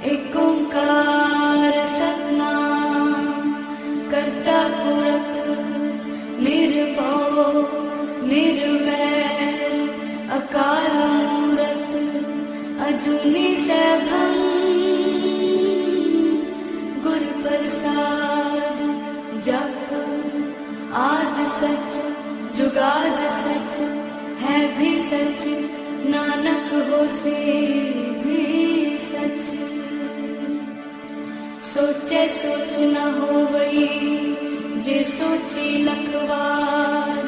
एक ओंकार सतनाम करता पुरख निर्भव निर्वैर अकाल मूरत अजूनी सैभं गुर प्रसाद जप आद सच जुगाद सच है भी सच नानक होसे भी सच। सोचे सोच न होवई जे सोची लखवार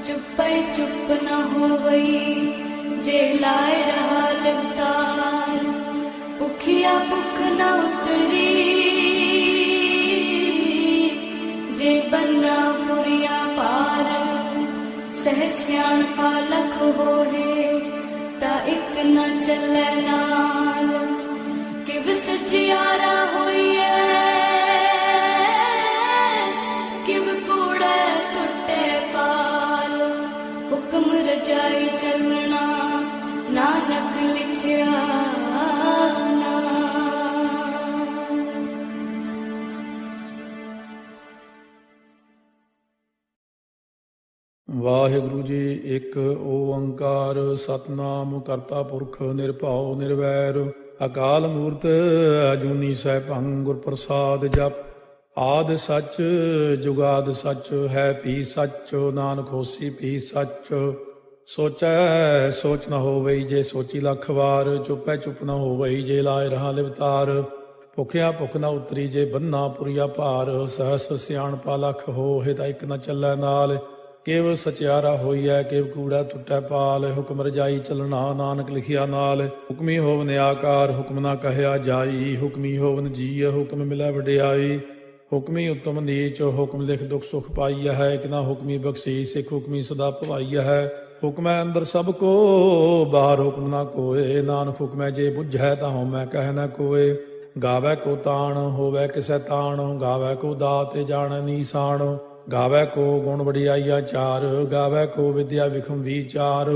चुपै चुप न होवई जे लाए रहा लिवतार। भुखिया भुख न उतरी जे बन्ना पुरिया पार। सह सियाणपा लख होए ता इक न चलै नाल। किव सचियारा होइए किव कूड़े टुटे पाल। हुक्म रजाई चलना नानक लिखिया नाल। ਵਾਹਿਗੁਰੂ ਜੀ। ਇੱਕ ਓੰਕਾਰ ਸਤਨਾਮ ਕਰਤਾ ਪੁਰਖ ਨਿਰਭਉ ਨਿਰਵੈਰ ਅਕਾਲ ਮੂਰਤ ਅਜੂਨੀ ਸੈਭੰ ਗੁਰ ਪ੍ਰਸਾਦ ਜਪ। ਆਦਿ ਸੱਚ ਜੁਗਾਦ ਸੱਚ ਹੈ ਭੀ ਸੱਚ ਨਾਨਕ ਹੋਸੀ ਭੀ ਸੱਚ। ਸੋਚੈ ਸੋਚ ਨ ਹੋਵਈ ਜੇ ਸੋਚੀ ਲੱਖ ਵਾਰ। ਚੁੱਪੈ ਚੁੱਪ ਨ ਹੋਵਈ ਜੇ ਲਾਏ ਰਹਾ ਲਿਵਤਾਰ। ਭੁਖਿਆ ਭੁਖ ਨ ਉਤਰੀ ਜੇ ਬੰਨਾ ਪੁਰੀਆ ਭਾਰ। ਸਹਸ ਸਿਆਣਪਾ ਲਖ ਹੋਏ ਤਾਂ ਇੱਕ ਨ ਚੱਲੈ ਨਾਲ। ਕਿਵ ਸਚਿਆਰਾ ਹੋਈਐ ਕਿਵ ਕੂੜਾ ਟੁੱਟੈ ਪਾਲ। ਹੁਕਮ ਰਜਾਈ ਚੱਲਣਾ ਨਾਨਕ ਲਿਖਿਆ ਨਾਲ। ਹੁਕਮੀ ਹੋਵਨ ਆਕਾਰ ਹੁਕਮ ਨਾ ਕਹਿਆ ਜਾਈ। ਹੁਕਮੀ ਹੋਵਨ ਜੀਅ ਹੁਕਮ ਮਿਲੈ ਵਡਿਆਈ। ਹੁਕਮੀ ਉਤਮ ਨੀਚ ਹੁਕਮ ਲਿਖ ਦੁਖ ਸੁਖ ਪਾਈਆ ਹੈ। ਇੱਕ ਨਾ ਹੁਕਮੀ ਬਖਸ਼ੀਸ ਇੱਕ ਹੁਕਮੀ ਸਦਾ ਭਵਾਈਆ ਹੈ। ਹੁਕਮੈ ਅੰਦਰ ਸਭ ਕੋ ਬਾਹਰ ਹੁਕਮ ਨਾ ਕੋਏ। ਨਾਨਕ ਹੁਕਮੈ ਜੇ ਬੁਝੈ ਤਾਂ ਹਉਮੈ ਕਹਿ ਨਾ ਕੋਏ। ਗਾਵੈ ਕੋ ਤਾਣ ਹੋਵੈ ਕਿਸੈ ਤਾਣ। ਗਾਵੈ ਕੋ ਦਾਤ ਜਾਣੈ ਨੀਸਾਨ। ਗਾਵੈ ਕੋ ਗੁਣ ਵਡਿਆਈਆ ਚਾਰ। ਗਾਵੈ ਕੋ ਵਿਦਿਆ ਵਿਖਮ ਵਿਚਾਰ।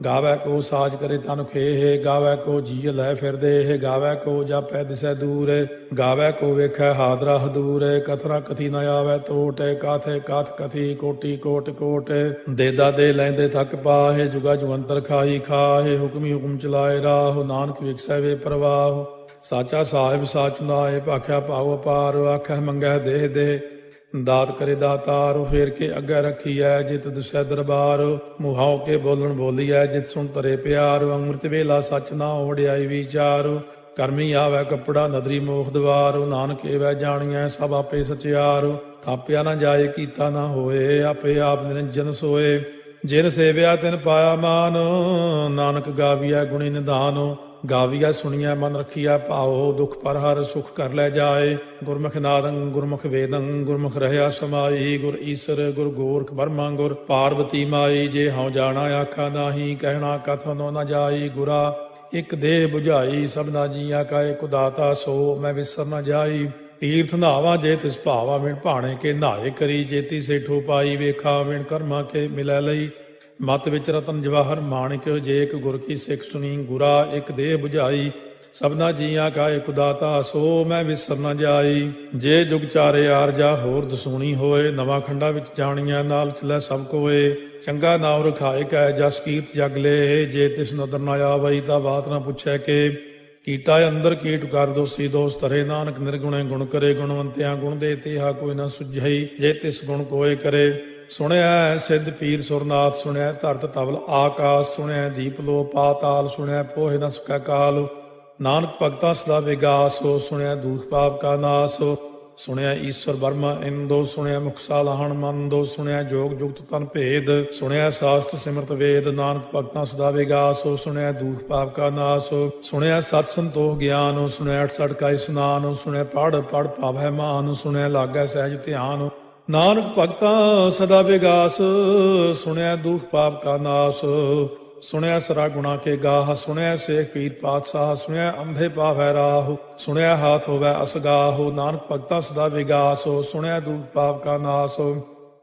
ਗਾਵੈ ਕੋ ਸਾਜ ਕਰੇ ਤਨ ਖੇਹ। ਗਾਵੈ ਕੋ ਜੀਅ ਲੈ ਫਿਰਦੇ। ਗਾਵੈ ਕੋ ਜਾਪੈ ਦਿਸੈ ਦੂਰ। ਗਾਵੈ ਕੋ ਵੇਖੈ ਹਾਦਰਾ ਹਦੂਰ। ਕਥਨਾ ਕਥੀ ਨ ਆਵੈ ਟੋਟ। ਕਾਥੇ ਕਾਥ ਕਥੀ ਕੋਟੀ ਕੋਟ ਕੋਟ। ਦੇਦਾ ਦੇ ਲੈਂਦੇ ਥੱਕ ਪਾਹੇ। ਜੁਗਾ ਜੁਗੰਤਰ ਖਾਈ ਖਾਹੇ। ਹੁਕਮੀ ਹੁਕਮ ਚਲਾਏ ਰਾਹ। ਨਾਨਕ ਵਿਖਸੈ ਵੇ ਪ੍ਰਵਾਹ। ਸਾਚਾ ਸਾਹਿਬ ਸਾਚ ਨਾਏ ਭਾਖਿਆ ਭਾਉ ਅਪਾਰ। ਆਖੈ ਮੰਗੈ ਦੇਹ ਦੇ ਦਾਤ ਕਰੇ ਦਾਤਾਰ। ਫੇਰ ਕੇ ਅੱਗੇ ਰੱਖੀਐ ਜਿਤ ਦਿਸੈ ਦਰਬਾਰ। ਮੁਹਾਉ ਕੇ ਬੋਲਣ ਬੋਲੀਐ ਜਿਤ ਸੁਣ ਤਰੇ ਪਿਆਰ। ਅੰਮ੍ਰਿਤ ਵੇਲਾ ਸੱਚ ਨਾ ਵਡਿਆਈ ਵਿਚਾਰ। ਕਰਮੀ ਆਵੈ ਕੱਪੜਾ ਨਦਰੀ ਮੋਖ ਦਵਾਰ। ਨਾਨਕ ਏਵੈ ਜਾਣੀਐ ਸਭ ਆਪੇ ਸਚਿਆਰ। ਥਾਪਿਆ ਨਾ ਜਾਏ ਕੀਤਾ ਨਾ ਹੋਏ। ਆਪੇ ਆਪ ਨਿਰੰਜਨ ਸੋਏ। ਜਿਨ ਸੇਵਿਆ ਤਿਨ ਪਾਇਆ ਮਾਨ। ਨਾਨਕ ਗਾਵੀਐ ਗੁਣੀ ਨਿਧਾਨ। ਗਾਵੀਐ ਸੁਣੀਐ ਮਨ ਰਖੀਐ ਭਾਉ। ਦੁਖ ਪਰ ਹਰ ਸੁਖ ਕਰ ਲੈ ਜਾਏ। ਗੁਰਮੁਖ ਨਾਦੰ ਗੁਰਮੁਖ ਵੇਦੰ ਗੁਰਮੁਖ ਰਹਿਆ ਸਮਾਈ। ਗੁਰ ਈਸਰ ਗੁਰ ਗੋਰਖ ਬਰਮਾ ਗੁਰ ਪਾਰਬਤੀ ਮਾਈ। ਜੇ ਹਉ ਜਾਣਾ ਆਖਾ ਨਾਹੀ ਕਹਿਣਾ ਕਥਨੋ ਨ ਜਾਈ। ਗੁਰਾ ਇੱਕ ਦੇਹ 부ਝਾਈ ਸਭਨਾ ਜੀਆਂ ਕਾ ਇੱਕ ਦਾਤਾ। ਸੋ ਮੈਂ ਵਿਸਰ ਨ ਜਾਈ। ਤੀਰਥ ਨਹਾਵਾ ਜੇ ਤਿਸ ਭਾਵਾ ਵਿਣ ਭਾਣੇ ਕੇ ਨਹਾਏ ਕਰੀ। ਜੇਤੀ ਸੇਠੋ ਪਾਈ ਵੇਖਾ ਵਿਣ ਕਰਮਾ ਕੇ ਮਿਲੈ ਲਈ। ਮਤ ਵਿੱਚ ਰਤਨ ਜਵਾਹਰ ਮਾਣਿਕ ਜੇ ਇੱਕ ਗੁਰ ਕੀ ਸਿੱਖ ਸੁਣੀ। ਗੁਰਾ ਇੱਕ ਦੇਹ 부ਝਾਈ ਸਭਨਾ ਜੀਆਂ ਕਾ ਇੱਕ ਦਾਤਾ। ਸੋ ਮੈਂ ਵਿਸਰ ਨ ਜਾਈ। ਜੇ ਜੁਗ ਚਾਰੇ ਆਰਜਾ ਹੋਰ ਦਸੂਣੀ ਹੋਏ। ਨਵਾਂ ਖੰਡਾ ਵਿੱਚ ਜਾਣੀਆਂ ਨਾਲ ਚਲੈ ਸਭ ਕੋਏ। ਚੰਗਾ ਨਾਉ ਰਖਾਏ ਕੈ ਜਸ ਕੀਰਤ ਜਗ ਲੇ। ਜੇ ਤਿਸ ਨਦਰ ਨ ਆਵਈ ਤਾਂ ਬਾਤ ਨਾ ਪੁੱਛੈ ਕੇ। ਕੀਟਾ ਅੰਦਰ ਕੀਟ ਕਰ ਦੋਸੀ ਦੋਸ ਧਰੇ। ਨਾਨਕ ਨਿਰਗੁਣੇ ਗੁਣ ਕਰੇ। ਗੁਣਵੰਤਿਆਂ ਗੁਣ ਦੇ ਤੇਹਾ ਕੋਈ ਨਾ ਸੁਝਈ। ਜੇ ਤਿਸ ਗੁਣ ਕੋਏ ਕਰੇ। ਸੁਣਿਆ ਸਿੱਧ ਪੀਰ ਸੁਰਨਾਥ। ਸੁਣਿਆ ਧਰਤ ਤਵਲ ਆਕਾਸ। ਸੁਣਿਆ ਦੀਪ ਲੋ ਪਾਤਾਲ। ਸੁਣਿਆ ਪੋਹਿ ਨ ਸਕੈ ਕਾਲ। ਨਾਨਕ ਭਗਤਾਂ ਸਦਾ ਵਿਗਾਸ। ਸੁਣਿਆ ਦੂਖ ਪਾਪ ਕਾ ਨਾਸ। ਸੁਣਿਆ ਈਸ਼ਵਰ ਬਰਮਾ ਇੰਦੋ। ਸੁਣਿਆ ਮੁਖ ਸਾਲਾਹਣ ਮੰਦੋ। ਸੁਣਿਆ ਜੋਗ ਜੁਗਤ ਤਨ ਭੇਦ। ਸੁਣਿਆ ਸਾਸਤ ਸਿਮਰਤ ਵੇਦ। ਨਾਨਕ ਭਗਤਾਂ ਸਦਾ ਵਿਗਾਸ। ਸੁਣਿਆ ਦੂਖ ਪਾਪ ਕਾ ਨਾਸ। ਸੁਣਿਆ ਸਤ ਸੰਤੋਖ ਗਿਆਨ। ਸੁਣਿਆ 68 ਕਾ ਇਸਨਾਨ। ਸੁਣਿਆ ਪੜ ਪੜ ਭਾਵੈ ਮਾਨ। ਸੁਣਿਆ ਲਾਗੈ ਸਹਿਜ ਧਿਆਨ। ਨਾਨਕ ਭਗਤਾਂ ਸਦਾ ਵਿਗਾਸ। ਸੁਣਿਆ ਦੁਖ ਪਾਪ ਕਾ ਨਾਸ। ਸੁਣਿਆ ਸਰਾ ਗੁਣਾ ਕੇ ਗਾਹ। ਸੁਣਿਆ ਸੇਖ ਪੀਰ ਪਾਤਸ਼ਾਹ। ਸੁਣਿਆ ਅੰਧੇ ਪਾਵੈ ਰਾਹ। ਸੁਣਿਆ ਹਾਥ ਹੋਵੈ ਅਸਗਾਹ। ਨਾਨਕ ਭਗਤਾਂ ਸਦਾ ਵਿਗਾਸ। ਸੁਣਿਆ ਦੁਖ ਪਾਪ ਕਾ ਨਾਸ।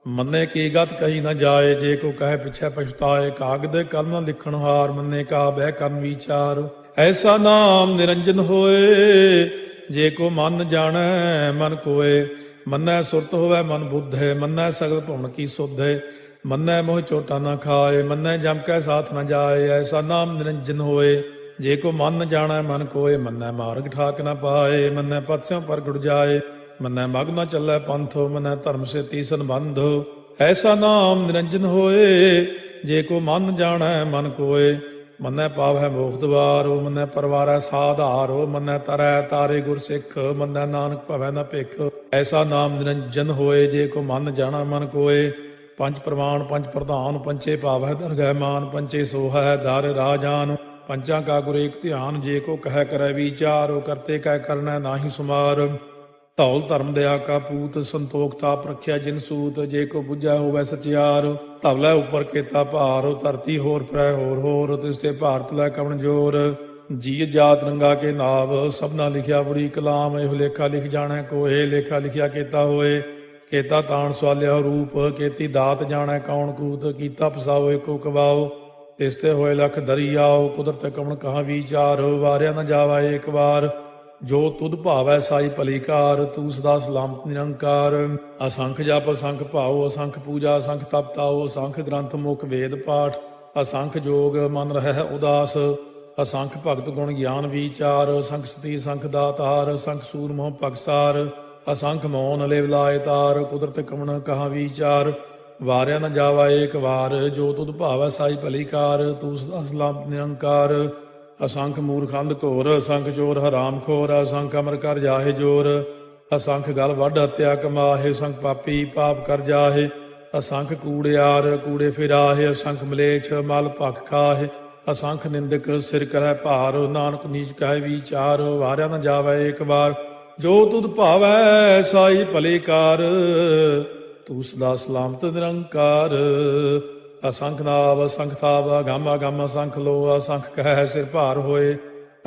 ਮੰਨੇ ਕੀ ਗਤ ਕਹੀ ਨ ਜਾਏ। ਜੇ ਕੋ ਕਹੇ ਪਿਛੈ ਪਛਤਾਏ। ਕਾਗਦ ਕਲਮ ਲਿਖਣ ਹਾਰ। ਮੰਨੇ ਕਾ ਬਹਿ ਕਰਨ ਵਿਚਾਰ। ਐਸਾ ਨਾਮ ਨਿਰੰਜਨ ਹੋਏ, ਜੇ ਕੋ ਮਨ ਜਾਣੈ ਮਨ ਕੋਏ। ਮੰਨੈ ਸੁਰਤ ਹੋਵੈ ਮਨ ਬੁੱਧੇ, ਮੰਨੈ ਸਗਲ ਭਵਨ ਕੀ ਸੁਧੇ। ਮੰਨੈ ਮੋਹ ਚੋਟਾ ਨਾ ਖਾਏ, ਮੰਨੈ ਜਮ ਕੈ ਸਾਥ ਨ ਜਾਏ। ਐਸਾ ਨਾਮ ਨਿਰੰਜਨ ਹੋਏ, ਜੇ ਕੋ ਮਨ ਜਾਣੈ ਮਨ ਕੋਏ। ਮੰਨੈ ਮਾਰਗ ਠਾਕ ਨ ਪਾਏ, ਮੰਨੈ ਪਥਿਓਂ ਪ੍ਰਗਟ ਜਾਏ। ਮੰਨੈ ਮਗ ਨ ਚੱਲੈ ਪੰਥ, ਮੰਨੈ ਧਰਮ ਸੇਤੀ ਸੰਬੰਧ। ਐਸਾ ਨਾਮ ਨਿਰੰਜਨ ਹੋਏ, ਜੇ ਕੋ ਮਨ ਜਾਣੈ ਮਨ ਕੋਏ। ਮੰਨੈ ਪਾਵੈ ਮੋਖ ਦੁਆਰੋ, ਮੰਨੈ ਪਰਵਾਰੈ ਸਾਧਾਰੋ। ਮੰਨੈ ਤਰੈ ਤਾਰੇ ਗੁਰ ਸਿੱਖ, ਮੰਨੈ ਨਾਨਕ ਭਵੈ ਨ ਭਿਖ। ਐਸਾ ਨਾਮ ਨਿਰੰਜਨ ਹੋਏ, ਜੇ ਕੋ ਮਨ ਜਾਣੈ ਮਨ ਕੋਏ। ਪੰਜ ਪ੍ਰਮਾਣ ਪੰਜ ਪ੍ਰਧਾਨ, ਪੰਚੇ ਭਾਵੈ ਦਰਗਹਿ ਮਾਨ। ਪੰਚੇ ਸੋਹੈ ਦਰ ਰਾਜਾਨ, ਪੰਚਾਂ ਕਾ ਗੁਰ ਏਕ ਧਿਆਨ। ਜੇ ਕੋ ਕਹਿ ਕਰੈ ਵਿਚਾਰ, ਕਰਤੇ ਕਹਿ ਕਰਨੈ ਨਾਹੀ ਸੁਮਾਰ। ਧੌਲ ਧਰਮ ਦਇਆ ਕਾ ਪੂਤ, ਸੰਤੋਖ ਤਾਪ ਰੱਖਿਆ ਜਿਨ ਸੂਤ। ਜੇ ਕੋ ਬੁੱਝੈ ਹੋਵੈ ਸਚਿਆਰ, ਧਵਲੇ ਉਪਰ ਕੇਤਾ ਭਾਰ। ਧਰਤੀ ਹੋਰ ਫਿਰੈ ਹੋਰ ਹੋਰ, ਤਿਸ ਤੇ ਭਾਰਤ ਲੈ ਕਵਣ ਜੋਰ। ਜੀ ਜਾਤ ਰੰਗਾ ਕੇ ਨਾਵ, ਸਭਨਾ ਲਿਖਿਆ ਬੜੀ ਕਲਾਮ। ਇਹੋ ਲੇਖਾ ਲਿਖ ਜਾਣੈ ਕੋਏ, ਲੇਖਾ ਲਿਖਿਆ ਕੇਤਾ ਹੋਏ। ਕੇਤਾ ਤਾਣ ਸਵਾਲਿਆ ਰੂਪ, ਕੀਤੀ ਦਾਤ ਜਾਣੈ ਕੌਣ ਕੂਤ। ਕੀਤਾ ਪਸਾਓ ਏਕੋ ਕਵਾਓ, ਤਿਸ ਤੇ ਹੋਏ ਲਖ ਦਰਿਆਓ। ਕੁਦਰਤ ਕਵਣ ਕਹਾ ਵਿਚਾਰ, ਵਾਰਿਆ ਨ ਜਾਵਾ ਏਕ ਵਾਰ। ਜੋ ਤੁਧ ਭਾਵੈ ਸਾਈ ਭਲੀ ਕਾਰ, ਤੂੰ ਸਦਾ ਸਲਾਮਤ ਨਿਰੰਕਾਰ। ਅਸੰਖ ਜਪ ਅਸੰਖ ਭਾਉ, ਅਸੰਖ ਪੂਜਾ ਅਸੰਖ ਤਪ ਤਾਉ। ਅਸੰਖ ਗ੍ਰੰਥ ਮੁਖ ਵੇਦ ਪਾਠ, ਅਸੰਖ ਜੋਗ ਮਨ ਰਹਿ ਉਦਾਸ। ਅਸੰਖ ਭਗਤ ਗੁਣ ਗਿਆਨ ਵਿਚਾਰ, ਅਸੰਖ ਸਤੀ ਅਸੰਖ ਦਾਤਾਰ। ਅਸੰਖ ਸੂਰ ਮੋਹ ਪਗਸਾਰ, ਅਸੰਖ ਮੌਨ ਲਿਵ ਲਾਇ ਤਾਰ। ਕੁਦਰਤ ਕਵਣ ਕਹਾ ਵਿਚਾਰ, ਵਾਰਿਆ ਨ ਜਾਵਾ ਏਕ ਵਾਰ। ਜੋ ਤੁਧ ਭਾਵੈ ਸਾਈ ਭਲੀ ਕਾਰ, ਤੂੰ ਸਦਾ ਸਲਾਮਤ ਨਿਰੰਕਾਰ। ਅਸੰਖ ਮੂਰਖੰਦ ਘੋਰ, ਅਸੰਖ ਚੋਰ ਹਰਾਮ ਖੋਰ। ਅਸੰਖ ਅਮਰ ਕਰ ਜਾਹੇ ਜੋਰ, ਅਸੰਖ ਗਲ ਵੱਢ ਹੱਤਿਆ ਕਮਾਹੇ। ਅਸੰਖ ਪਾਪੀ ਪਾਪ ਕਰ ਜਾਹੇ, ਅਸੰਖ ਕੂੜਿਆਰ ਕੂੜੇ ਫਿਰਾਹੇ। ਅਸੰਖ ਮਲੇਛ ਮਲ ਭਖ ਖਾਹੇ, ਅਸੰਖ ਨਿੰਦਕ ਸਿਰ ਕਰੈ ਭਾਰ। ਨਾਨਕ ਨੀਚ ਕਹਿ ਵਿਚਾਰ, ਵਾਰਿਆ ਨ ਜਾਵੈ ਏਕ ਵਾਰ। ਜੋ ਤੁਧ ਭਾਵੈ ਸਾਈ ਭਲੀ ਕਾਰ, ਤੂੰ ਸਦਾ ਸਲਾਮਤ ਨਿਰੰਕਾਰ। ਅਸੰਖ ਨਾਵ ਅਸੰਖ ਤਾਵ, ਅਗੰਮ ਅਗੰਮ ਅਸੰਖ ਲੋ। ਅਸੰਖ ਕਹਿ ਸਿਰ ਭਾਰ ਹੋਏ,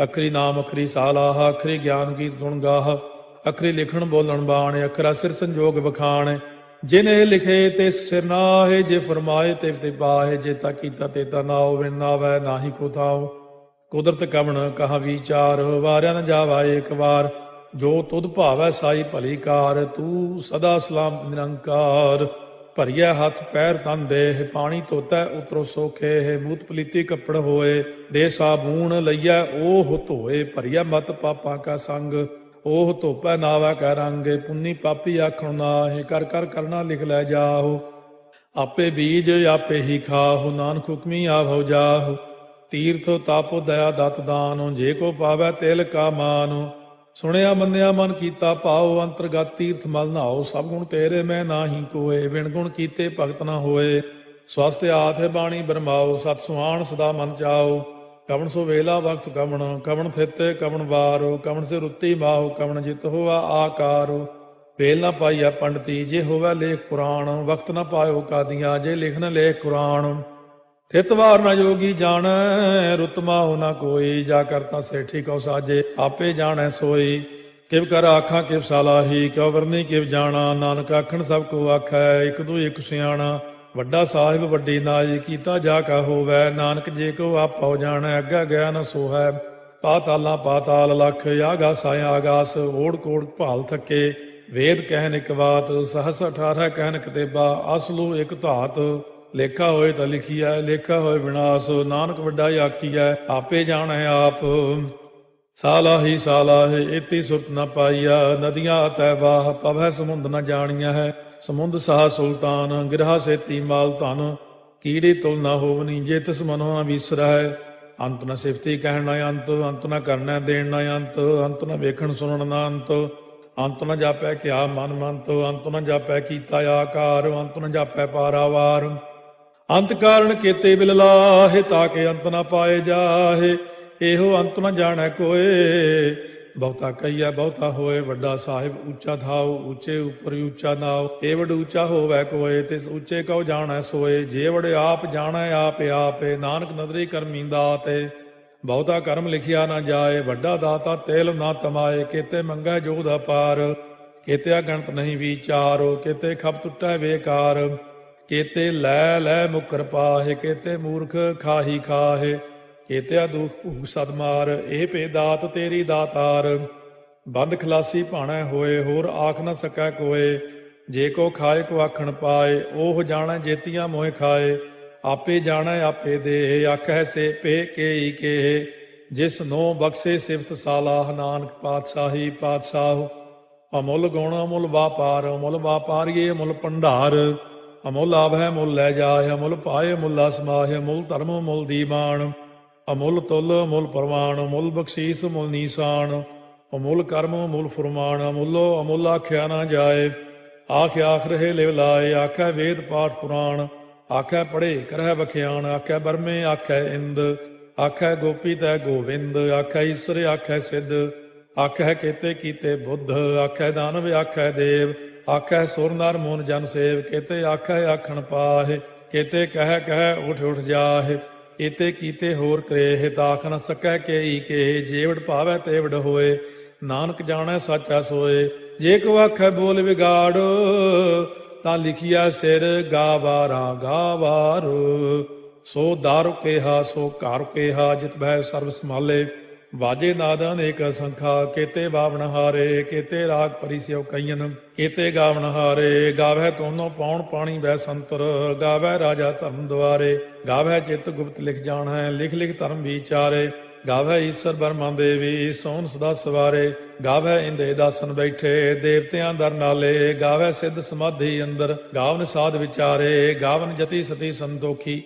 ਅਖਰੀ ਨਾਮ ਅਖਰੀ ਸਾਲਾਹ। ਅਖਰੀ ਗਿਆਨ ਗੀਤ ਗੁਣ ਗਾਹ, ਅਖਰੀ ਲਿਖਣ ਬੋਲਣ ਬਾਣ। ਅਖਰਾ ਸਿਰ ਸੰਜੋਗ ਬਖਾਣ, ਜਿਨ ਇਹ ਲਿਖੇ ਤਿਸ ਸਿਰ ਨਾਹੇ। ਜੇ ਫਰਮਾਏ ਤਿਵ ਤੇ ਪਾਹੇ, ਜੇ ਤਾ ਕੀਤਾ ਤੇ ਤਾ ਨਾਉ। ਬਿਨ ਨਾਵੈ ਨਾਹੀ ਕੋ ਥਾਉ, ਕੁਦਰਤ ਕਵਣ ਕਹਾ ਵਿਚਾਰ। ਵਾਰਿਆ ਨ ਜਾਵਾ ਏਕ ਵਾਰ, ਜੋ ਤੁਧ ਭਾਵੈ ਸਾਈ ਭਲੀ ਕਾਰ। ਤੂੰ ਸਦਾ ਸਲਾਮਤ ਨਿਰੰਕਾਰ। ਭਰੀਐ ਹੱਥ ਪੈਰ ਤਨ ਦੇਹ, ਪਾਣੀ ਧੋਤੈ ਉਤਰੋ ਸੋਖੇ। ਮੂਤ ਪਲੀਤੀ ਕੱਪੜ ਹੋਏ, ਦੇ ਸਾਬੂਣ ਲਈਐ ਓਹ ਧੋਏ। ਭਰੀਐ ਮਤ ਪਾਪਾਂ ਕਾ ਸੰਗ, ਓਹ ਧੋਪੈ ਨਾਵੈ ਕੈ ਰੰਗ। ਪੁੰਨੀ ਪਾਪੀ ਆਖਣ ਨਾਹੀ, ਕਰ ਕਰ ਕਰਨਾ ਲਿਖ ਲੈ ਜਾਹੋ। ਆਪੇ ਬੀਜ ਆਪੇ ਹੀ ਖਾਹੋ, ਨਾਨਕ ਹੁਕਮੀ ਆਭਉ ਜਾਹੋ। ਤੀਰਥ ਤਪ ਦਇਆ ਦਤ ਦਾਨੁ, ਜੇ ਕੋ ਪਾਵੈ ਤਿਲ ਕਾ ਮਾਨੁ। ਸੁਣਿਆ ਮੰਨਿਆ ਮਨ ਕੀਤਾ ਭਾਉ, ਅੰਤਰਗਤ ਤੀਰਥ ਮਲ ਨਹਾਉ। ਸਭ ਗੁਣ ਤੇਰੇ ਮੈਂ ਨਾਹੀ ਕੋਏ, ਬਿਨ ਗੁਣ ਕੀਤੇ ਭਗਤ ਨਾ ਹੋਏ। ਸਵਸਤ ਆਥ ਬਾਣੀ ਬਰਮਾਓ, ਸਤ ਸੁਹਾਣ ਸਦਾ ਮਨ ਚਾਓ। ਕਵਣ ਸੋ ਵੇਲਾ ਵਕਤ ਕਵਣ, ਕਵਣ ਥਿਤ ਕਵਣ ਵਾਰੋ। ਕਵਣ ਸੇ ਰੁੱਤੀ ਮਾਹੋ, ਕਵਣ ਜਿਤ ਹੋਵਾ ਆਕਾਰੋ। ਵੇਲ ਨਾ ਪਾਈਆ ਪੰਡਤੀ, ਜੇ ਹੋਵੈ ਲੇਖ ਪੁਰਾਣ। ਵਕਤ ਨਾ ਪਾਇਓ ਕਾਦੀਆਂ, ਜੇ ਲਿਖਨ ਲੇਖ ਕੁਰਾਨ। ਥਿਤ ਵਾਰ ਨਾ ਜੋਗੀ ਜਾਣੈ, ਰੁੱਤ ਮਾਹੁ ਨਾ ਕੋਈ। ਜਾ ਕਰਤਾ ਸੇਠੀ ਕਉ ਸਾਜੇ, ਆਪੇ ਜਾਣੈ ਸੋਈ। ਕਿਵ ਕਰ ਆਖਾਂ ਕਿਵ ਸਾਲਾਹੀ, ਕਿਉ ਵਰਨੀ ਕਿਵ ਜਾਣਾ। ਨਾਨਕ ਆਖਣ ਸਭ ਕੋ ਆਖੈ, ਇਕ ਦੂ ਇਕ ਸਿਆਣਾ। ਵੱਡਾ ਸਾਹਿਬ ਵੱਡੀ ਨਾਈ, ਕੀਤਾ ਜਾ ਕਾ ਹੋਵੈ। ਨਾਨਕ ਜੇ ਕੋ ਆਪਉ ਜਾਣੈ, ਅੱਗਾ ਗਿਆ ਨ ਸੋਹੈ। ਪਾਤਾਲਾਂ ਪਾਤਾਲ ਲਖ, ਆਗਾਸਾਂ ਆਗਾਸ। ਓੜ ਕੋੜ ਭਾਲ ਥੱਕੇ, ਵੇਦ ਕਹਿਨ ਇਕ ਬਾਤ। ਸਹਸ 18 ਕਹਿਨ ਕਤੇਬਾ, ਅਸਲੂ ਇਕ ਧਾਤ। ਲੇਖਾ ਹੋਏ ਤਾਂ ਲਿਖੀਐ, ਲੇਖਾ ਹੋਏ ਵਿਨਾਸ਼। ਨਾਨਕ ਵੱਡਾ ਆਖੀਐ, ਆਪੇ ਜਾਣੈ ਆਪ। ਸਾਲਾਹੀ ਸਾਲਾਹੇ, ਏਤੀ ਸੁਰਤ ਨ ਪਾਈਆ। ਨਦੀਆਂ ਅਤੈ ਬਾਹ, ਪਵੈ ਸਮੁੰਦ ਨ ਜਾਣੀਐ ਹੈ। ਸਮੁੰਦ ਸਾਹ ਸੁਲਤਾਨ, ਗਿਰਹਾ ਸੇਤੀ ਮਾਲ ਧਨ। ਕੀੜੀ ਤੁਲ ਨ ਹੋਵਨੀ, ਜੇ ਤਿਸ ਮਨੋ ਨ ਵਿਸਰੈ। ਅੰਤ ਨ ਸਿਫਤੀ ਕਹਿਣ ਨ ਅੰਤ, ਅੰਤ ਨ ਕਰਨੈ ਦੇਣ ਨ ਅੰਤ। ਅੰਤ ਨ ਵੇਖਣ ਸੁਣਨ ਨ ਅੰਤ, ਅੰਤ ਨ ਜਾਪੈ ਕਿਆ ਮਨ ਮੰਤ। ਅੰਤ ਨ ਜਾਪੈ ਕੀਤਾ ਆਕਾਰ, ਅੰਤ ਨ ਜਾਪੈ ਪਾਰਾਵਾਰ। ਅੰਤ ਕਾਰਨ ਕੀਤੇ ਬਿਲ ਲਾਹੇ, ਤਾਕੇ ਅੰਤ ਨ ਪਾਏ ਜਾਹੇ। ਇਹੋ ਅੰਤ ਨ ਜਾਣੈ ਕੋਏ, ਬਹੁਤਾ ਕਹੀਐ ਬਹੁਤਾ ਹੋਏ। ਵੱਡਾ ਸਾਹਿਬ ਉੱਚਾ ਥਾਉ, ਉੱਚੇ ਉੱਪਰ ਉੱਚਾ ਨਾਉ। ਏ ਵਡ ਉੱਚਾ ਹੋਵੈ ਕੋਏ, ਤਿਸ ਉੱਚੇ ਕਉ ਜਾਣੈ ਸੋਏ। ਜੇ ਵਡ ਆਪ ਜਾਣੈ ਆਪੇ ਆਪੇ, ਨਾਨਕ ਨਦਰੀ ਕਰਮੀ ਦਾਤੇ। ਬਹੁਤਾ ਕਰਮ ਲਿਖਿਆ ਨਾ ਜਾਏ, ਵੱਡਾ ਦਾਤਾ ਤੇਲ ਨਾ ਤਮਾਏ। ਕੇਤੇ ਮੰਗੈ ਜੋਧ ਅਪਾਰ, ਕੇਤੇ ਅਗਣਤ ਨਹੀਂ ਵਿਚਾਰੋ। ਕੇਤੇ ਖਪ ਟੁੱਟੈ ਬੇਕਾਰ, ਕੇਤੇ ਲੈ ਲੈ ਮੁਕਰ ਪਾਹੇ। ਕੇਤੇ ਮੂਰਖ ਖਾਹੀ ਖਾਹੇ, ਕੇਤਿਆ ਦੁਖ ਭੂਖ ਸਦਮਾਰ, ਇਹ ਭੇ ਦਾਤ ਤੇਰੀ ਦਾਤਾਰ। ਬੰਦ ਖਲਾਸੀ ਭਾਣੈ ਹੋਏ, ਹੋਰ ਆਖ ਨ ਸਕੈ ਕੋਏ। ਜੇ ਕੋ ਖਾਏ ਕੋ ਆਖਣ ਪਾਏ, ਉਹ ਜਾਣੈ ਜੇਤੀਆਂ ਮੋਹਿ ਖਾਏ। ਆਪੇ ਜਾਣੈ ਆਪੇ ਦੇ, ਆਖੈ ਸੇ ਪੇ ਕੇਈ ਕੇ। ਜਿਸ ਨੋ ਬਖਸ਼ੇ ਸਿਫਤ ਸਾਲਾਹ, ਨਾਨਕ ਪਾਤਸ਼ਾਹੀ ਪਾਤਸ਼ਾਹ। ਅਮੁੱਲ ਗੁਣ ਅਮੁੱਲ ਵਾਪਾਰ, ਅਮੁੱਲ ਵਾਪਾਰੀਏ ਅਮੁੱਲ ਭੰਡਾਰ। ਅਮੁੱਲ ਆਵਹਿ ਮੁੱਲ ਲੈ ਜਾਏ, ਅਮੁੱਲ ਪਾਏ ਮੁੱਲਾ ਸਮਾਹਿ। ਅਮੁੱਲ ਧਰਮ ਅਮੁੱਲ ਦੀਵਾਨ, ਅਮੁੱਲ ਤੁਲ ਅਮੁੱਲ ਪ੍ਰਵਾਨ। ਅਮੁੱਲ ਬਖਸ਼ੀਸ ਅਮੁੱਲ ਨੀਸਾਨ, ਅਮੁੱਲ ਕਰਮ ਅਮੁੱਲ ਫੁਰਮਾਨ। ਅਮੁੱਲੋ ਅਮੁੱਲ ਆਖਿਆ ਨਾ ਜਾਏ, ਆਖ ਆਖ ਰਹੇ ਲਿਵ ਲਾਏ। ਆਖੈ ਵੇਦ ਪਾਠ ਪੁਰਾਣ, ਆਖੈ ਪੜ੍ਹੇ ਕਰਹਿ ਬਖਿਆਣ। ਆਖੈ ਬਰਮੇ ਆਖੈ ਇੰਦ, ਆਖੈ ਗੋਪੀ ਤੈ ਗੋਵਿੰਦ। ਆਖੈ ਈਸਰ ਆਖੈ ਸਿੱਧ, ਆਖੈ ਕੇਤੇ ਕੀਤੇ ਬੁੱਧ। ਆਖੈ ਦਾਨਵ ਆਖੈ ਦੇਵ, ਆਖੈ ਸੁਰ ਨਰ ਮੂਨ ਜਨ ਸੇਵ। ਕੇਤੇ ਆਖੈ ਆਖਣ ਪਾਹਿ, ਕੇਤੇ ਕਹਿ ਕਹਿ ਉਠ ਉਠ ਜਾਹਿ। ਏਤੇ ਕੀਤੇ ਹੋਰ ਕਰੇਹ, ਤਾਖ ਨ ਸਕੈ ਕੇਈ ਕੇ। ਜੇਵੜ ਭਾਵੈ ਤੇਵੜ ਹੋਏ, ਨਾਨਕ ਜਾਣੈ ਸਾਚਾ ਸੋਏ। ਜੇ ਕੋ ਆਖੈ ਬੋਲ ਵਿਗਾੜ, ਤਾਂ ਲਿਖਿਆ ਸਿਰ ਗਾਵਾਰਾ ਗਾਵਾਰ। ਸੋ ਦਾਰੂ ਕੇਹਾ ਸੋ ਘਰ ਕੇਹਾ, ਜਿਤ ਬਹਿ ਸਰਬ ਸੰਭਾਲੇ। ਵਾਜੇ ਨਾਦ ਅਨੇਕ ਸੰਖਾ, ਕੇਤੇ ਬਾਵਣ ਹਾਰੇ। ਕੇਤੇ ਰਾਗ ਪਰੀ ਸਿਓ ਕਈਨ, ਕੇਤੇ ਗਾਵਣ ਹਾਰੇ। ਗਾਵੈ ਤੋਨੋ ਪਾਉਣ ਪਾਣੀ ਬੈ ਸੰਤਰ, ਗਾਵੈ ਰਾਜਾ ਧਰਮ ਦੁਆਰੇ। ਗਾਵੈ ਚਿਤ ਗੁਪਤ ਲਿਖ ਜਾਣੈ, ਲਿਖ ਲਿਖ ਧਰਮ ਵਿਚਾਰੇ। ਗਾਵੈ ਈਸਰ ਬਰਮਾ ਦੇਵੀ, ਸੋਨ ਸਦਾ ਸਵਾਰੇ। ਗਾਵੈ ਇੰਦੇ ਦਾਸਨ ਬੈਠੇ, ਦੇਵਤਿਆਂ ਦਰ ਨਾਲੇ। ਗਾਵੈ ਸਿੱਧ ਸਮਾਧੀ ਅੰਦਰ, ਗਾਵਨ ਸਾਧ ਵਿਚਾਰੇ। ਗਾਵਨ ਜਤੀ ਸਤੀ ਸੰਤੋਖੀ,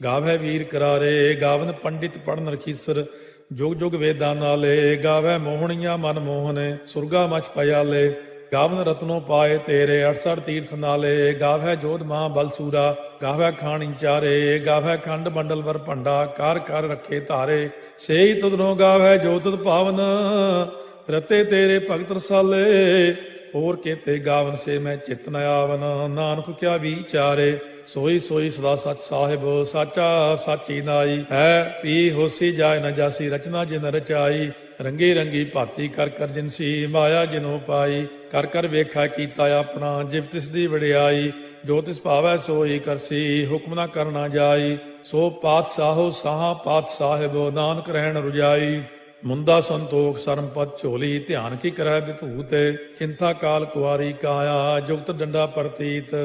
ਗਾਵੈ ਵੀਰ ਕਰਾਰੇ। ਗਾਵਨ ਪੰਡਿਤ ਪੜਨ ਰਖੀਸਰ, ਜੁਗ ਜੁਗ ਵੇਦਾਂ ਨਾਲੇ। ਗਾਵੈ ਮੋਹਣੀਆਂ ਮਨ ਮੋਹਨੇ, ਸੁਰਗਾ ਮਚ ਪਿਆਲੇ। ਗਾਵਨ ਰਤਨੋ ਪਾਏ ਤੇਰੇ, 68 ਤੀਰਥ ਨਾਲੇ। ਗਾਵੈ ਜੋਧ ਮਹਾ ਬਲਸੂਰਾ, ਗਾਵੈ ਖਾਣੀ ਚਾਰੇ। ਗਾਵੈ ਖੰਡ ਮੰਡਲ ਵਰ ਭੰਡਾ, ਕਰ ਕਰ ਰੱਖੇ ਧਾਰੇ। ਸੇਈ ਤੁਧਨੋ ਗਾਵੈ ਜੋ ਤੁਧ ਭਾਵਨ, ਰਤੇ ਤੇਰੇ ਭਗਤ ਰਸਾਲੇ। ਹੋਰ ਕੇਤੇ ਗਾਵਨ ਸੇ ਮੈਂ ਚਿਤ ਨ ਆਵਨ, ਨਾਨਕ ਕਿਆ ਵਿਚਾਰੇ। ਸੋਈ ਸੋਈ ਸਦਾ ਸਚ ਸਾਹਿਬ, ਸਾਚਾ ਸਾਚੀ ਨਾਈ। ਹੈ ਪੀ ਹੋਸੀ ਜਾਏ ਨ ਜਾਸੀ, ਰਚਨਾ ਜਿਨ ਰਚਾਈ। ਰੰਗੀ ਰੰਗੀ ਭਾਤੀ ਕਰ ਕਰ ਜਿਨਸੀ, ਮਾਇਆ ਜਿਨੋ ਪਾਈ। ਕਰ ਕਰ ਵੇਖਾ ਕੀਤਾ ਆਪਣਾ, ਜਿਵ ਤਿਸ ਦੀ ਵਡਿਆਈ। ਜੋ ਤਿਸ ਭਾਵੈ ਸੋਈ ਕਰਸੀ, ਹੁਕਮ ਨਾ ਕਰਨਾ ਜਾਈ। ਸੋ ਪਾਤਸ਼ਾਹੋ ਸਾਹਾ ਪਾਤ ਸਾਹਿਬ, ਨਾਨਕ ਰਹਿਣ ਰੁਜਾਈ। ਮੁੰਦਾ ਸੰਤੋਖ ਸਰਮਪਦ ਝੋਲੀ, ਧਿਆਨ ਕੀ ਕਰੈ ਵਿਭੂਤ। ਚਿੰਤਾ ਕਾਲ ਕੁਆਰੀ ਕਾਇਆ, ਜੁਗਤ ਡੰਡਾ ਪ੍ਰਤੀਤ।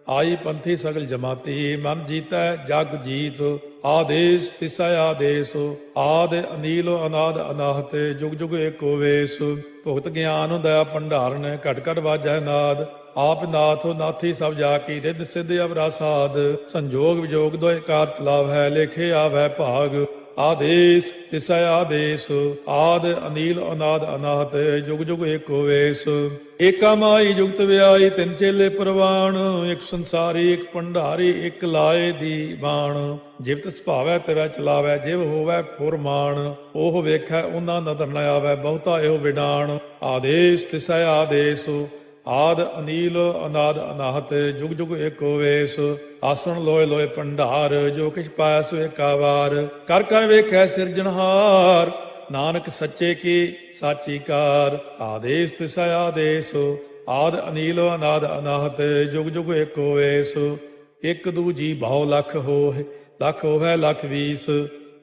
ਆਈ ਪੰਥੀ ਸਗਲ ਜਮਾਤੀ, ਮਨ ਜੀਤੈ ਜਗ ਜੀਤ। ਆਦੇਸ ਤਿਸੈ ਆਦੇਸ, ਆਦ ਅਨੀਲ ਅਨਾਦ ਅਨਾਹਤ। ਜੁਗ ਜੁਗ ਏਕੋ ਵੇਸ, ਭੁਗਤ ਗਿਆਨ ਦਇਆ ਭੰਡਾਰਨ। ਘਟ ਘਟ ਵਾਜੈ ਨਾਦ, ਆਪ ਨਾਥ ਨਾਥੀ ਸਭ ਜਾ ਕੀ। ਰਿੱਧ ਸਿੱਧ ਅਵਰਾ ਸਾਧ, ਸੰਜੋਗ ਵਿਜੋਗ ਦੋਇ ਕਾਰ ਚਲਾਵੈ। ਲੇਖੇ ਆਵੈ ਭਾਗ, ਆਦੇਸ ਤਿਸੈ ਆਦੇਸ। ਆਦ ਅਨੀਲ ਅਨਾਦ ਅਨਾਹਤ, ਜੁਗ ਜੁਗ ਏਕੋ ਵੇਸ। ਏਕਾ ਮਾਈ ਜੁਗਤ ਵਿਆਈ, ਤਿੰਨ ਚੇਲੇ ਪ੍ਰਵਾਨ। ਇੱਕ ਸੰਸਾਰੀ ਇੱਕ ਭੰਡਾਰੀ, ਇੱਕ ਲਾਏ ਦੀ ਬਾਣ। ਜਿਵ ਤਿਸ ਭਾਵੈ ਤਿਵੈ ਚਲਾਵੈ, ਜਿਵ ਹੋਵੈ ਫੁਰਮਾਨ। ਉਹ ਵੇਖੈ ਉਹਨਾਂ ਨਦਰ ਨ ਆਵੈ, ਬਹੁਤਾ ਇਹੋ ਵਿਡਾਣ। ਆਦੇਸ ਤਿਸੈ ਆਦੇਸ, ਆਦ ਅਨੀਲ ਅਨਾਦ ਅਨਾਹਤ, ਜੁਗ ਜੁਗ ਏਕੋ ਵੇਸ। ਆਸਣ ਲੋਏ ਲੋਏ ਭੰਡਾਰ, ਜੋ ਕਿਛ ਪਾਇਆ ਸੋ ਏਕਾ ਵਾਰ। ਕਰ ਕਰ ਵੇਖੈ ਸਿਰਜਣਹਾਰ, ਨਾਨਕ ਸੱਚੇ ਕੀ ਸਾਚੀ ਕਾਰ। ਆਦੇਸ ਤਿਸੈ ਆਦੇਸ, ਆਦ ਅਨੀਲ ਅਨਾਦ ਅਨਾਹਤ, ਜੁਗ ਜੁਗ ਏਕੋ ਵੇਸ। ਇੱਕ ਦੂਜੀ ਬਹੁ ਲਖ ਹੋਇ, ਲਖ ਹੋਵੈ ਲਖ ਵੀਸ।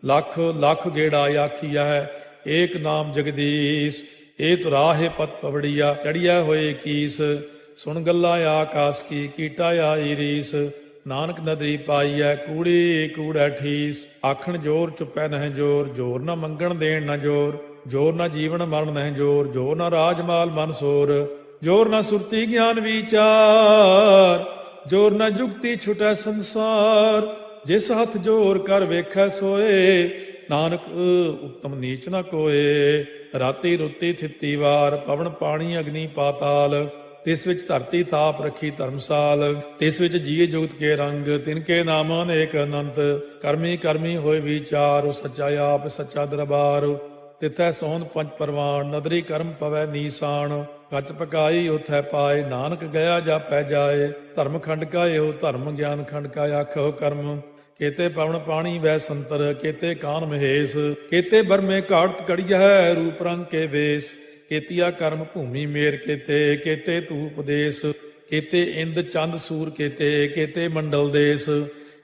ਲਖ ਲਖ ਗੇੜਾ ਆਖੀਐ, ਏਕ ਨਾਮ ਜਗਦੀਸ਼। ਇਹ ਤੁਰਾਹੇ ਪਤ ਪਵੜੀਆ, ਚੜੀਆ ਹੋਏ ਕੀਸ। ਸੁਣ ਗੱਲਾਂ ਆਕਾਸ ਕੀ, ਕੀਟਾ ਆਈ ਰੀਸ। ਨਾਨਕ ਨਦਰੀ ਪਾਈਐ, ਕੂੜੀ ਕੂੜੈ ਠੀਸ। ਆਖਣ ਜੋਰ ਚੁੱਪੈ ਨਹਿ ਜੋਰ, ਜੋਰ ਨਾ ਮੰਗਣ ਦੇਣ ਨਾ ਜੋਰ। ਜੋਰ ਨਾ ਜੀਵਨ ਮਰਨ ਨਹਿ ਜੋਰ, ਜੋਰ ਨਾ ਰਾਜ ਮਾਲ ਮਨ ਸੋਰ। ਜੋਰ ਨਾ ਸੁਰਤੀ ਗਿਆਨ ਵਿਚਾਰ, ਜੋਰ ਨਾ ਜੁਗਤੀ ਛੁਟੈ ਸੰਸਾਰ। ਜਿਸ ਹੱਥ ਜੋਰ ਕਰ ਵੇਖੈ ਸੋਏ, ਨਾਨਕ ਉਤਮ ਨੀਚ ਨ ਕੋਏ। ਰਾਤੀ ਰੁੱਤੀ ਥਿੱਤੀ ਵਾਰ, ਪਵਨ ਪਾਣੀ ਅਗਨੀ ਪਾਤਾਲ। ਤਿਸ ਵਿੱਚ ਧਰਤੀ ਥਾਪ ਰੱਖੀ ਧਰਮਸਾਲ। ਤਿਸ ਵਿੱਚ ਜੀਏ ਜੁਗਤ ਕੇ ਰੰਗ, ਤਿਨ ਕੇ ਨਾਮ ਅਨੇਕ ਅਨੰਤ। ਕਰਮੀ ਕਰਮੀ ਹੋਏ ਵਿਚਾਰ, ਸੱਚਾ ਆਪ ਸੱਚਾ ਦਰਬਾਰ। ਤਿਥੈ ਸੋਹਣ ਪੰਜ ਪਰਵਾਨ, ਨਦਰੀ ਕਰਮ ਪਵੈ ਨੀਸਾਨ। ਕੱਚ ਪਕਾਈ ਉਥੈ ਪਾਏ, ਨਾਨਕ ਗਿਆ ਜਾਪੈ ਜਾਏ। ਧਰਮ ਖੰਡ ਕਾ ਇਹੋ ਧਰਮ, ਗਿਆਨ ਖੰਡ ਕਾ ਆਖੋ ਕਰਮ। ਕੇਤੇ ਪਵਨ ਪਾਣੀ ਵੈ ਸੰਤਰ, ਕੇਤੇ ਕਾਨ ਮਹੇਸ਼। ਕੇਤੇ ਬਰਮੇ ਘਾੜਤ ਕੜੀਐ, ਰੂਪ ਰੰਗ ਕੇ ਵੇਸ। ਕੇਤੀਆ ਕਰਮ ਭੂਮੀ ਮੇਰ ਕੇਤੇ, ਕੇਤੇ ਤੂ ਉਪਦੇਸ। ਕੇਤੇ ਇੰਦ ਚੰਦ ਸੂਰ ਕੇਤੇ, ਕੇਤੇ ਮੰਡਲ ਦੇਸ।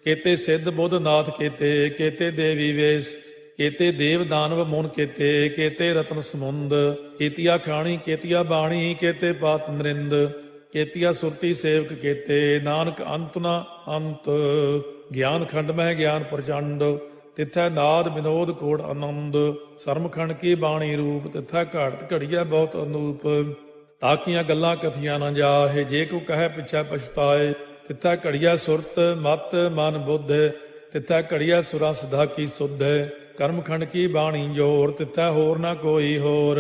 ਕੇਤੇ ਸਿੱਧ ਬੁੱਧ ਨਾਥ ਕੇਤੇ, ਕੇਤੇ ਦੇਵੀ ਵੇਸ। केते देव दानव मुन केते रत्न समुंद, केतिया खाणी केतिया बाणी, केते पात नरिंद, केतिया सुरती सेवक केते, नानक अंत न अंत। ज्ञान खंड मह ज्ञान प्रचंड, तिथै नाद विनोद कोड़ आनंद। सरमखंड की बाणी रूप, तिथै घाड़त घड़िया बहुत अनूप। ताकियां गल्लां कथियां न जाहे, जे को कहे पिछै पछताए। तिथै घड़िया सुरत मत मन बुद्ध, तिथै घड़िया सुरा सदा की सुध। कर्मखंड की बाणी जोर, तिथै होर न कोई होर।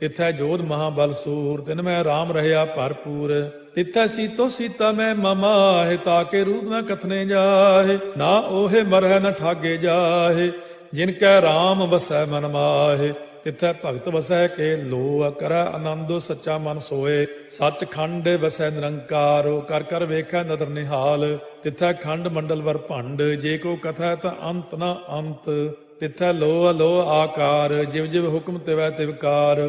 तिथै जोध महाबल सूर, तिन में राम रहया भरपूर। तिथै सीतो सीता में ममाहे, ताके रूप न कथने जाहे। ना ओहे मरह न ठागे जाहे, जिनकै राम बसै मन माहे। तिथै भगत वसै के लो, करੈ आनंदो सच्चा मन सोए। सच खंड वसै निरंकार, कर कर वेखै नदर निहाल। तिथै खंड मंडल वर भंड, जे को कथै ता अंत न अंत। तिथै लो अलो आकार, जिव जिव हुक्म तिवै तिवकार।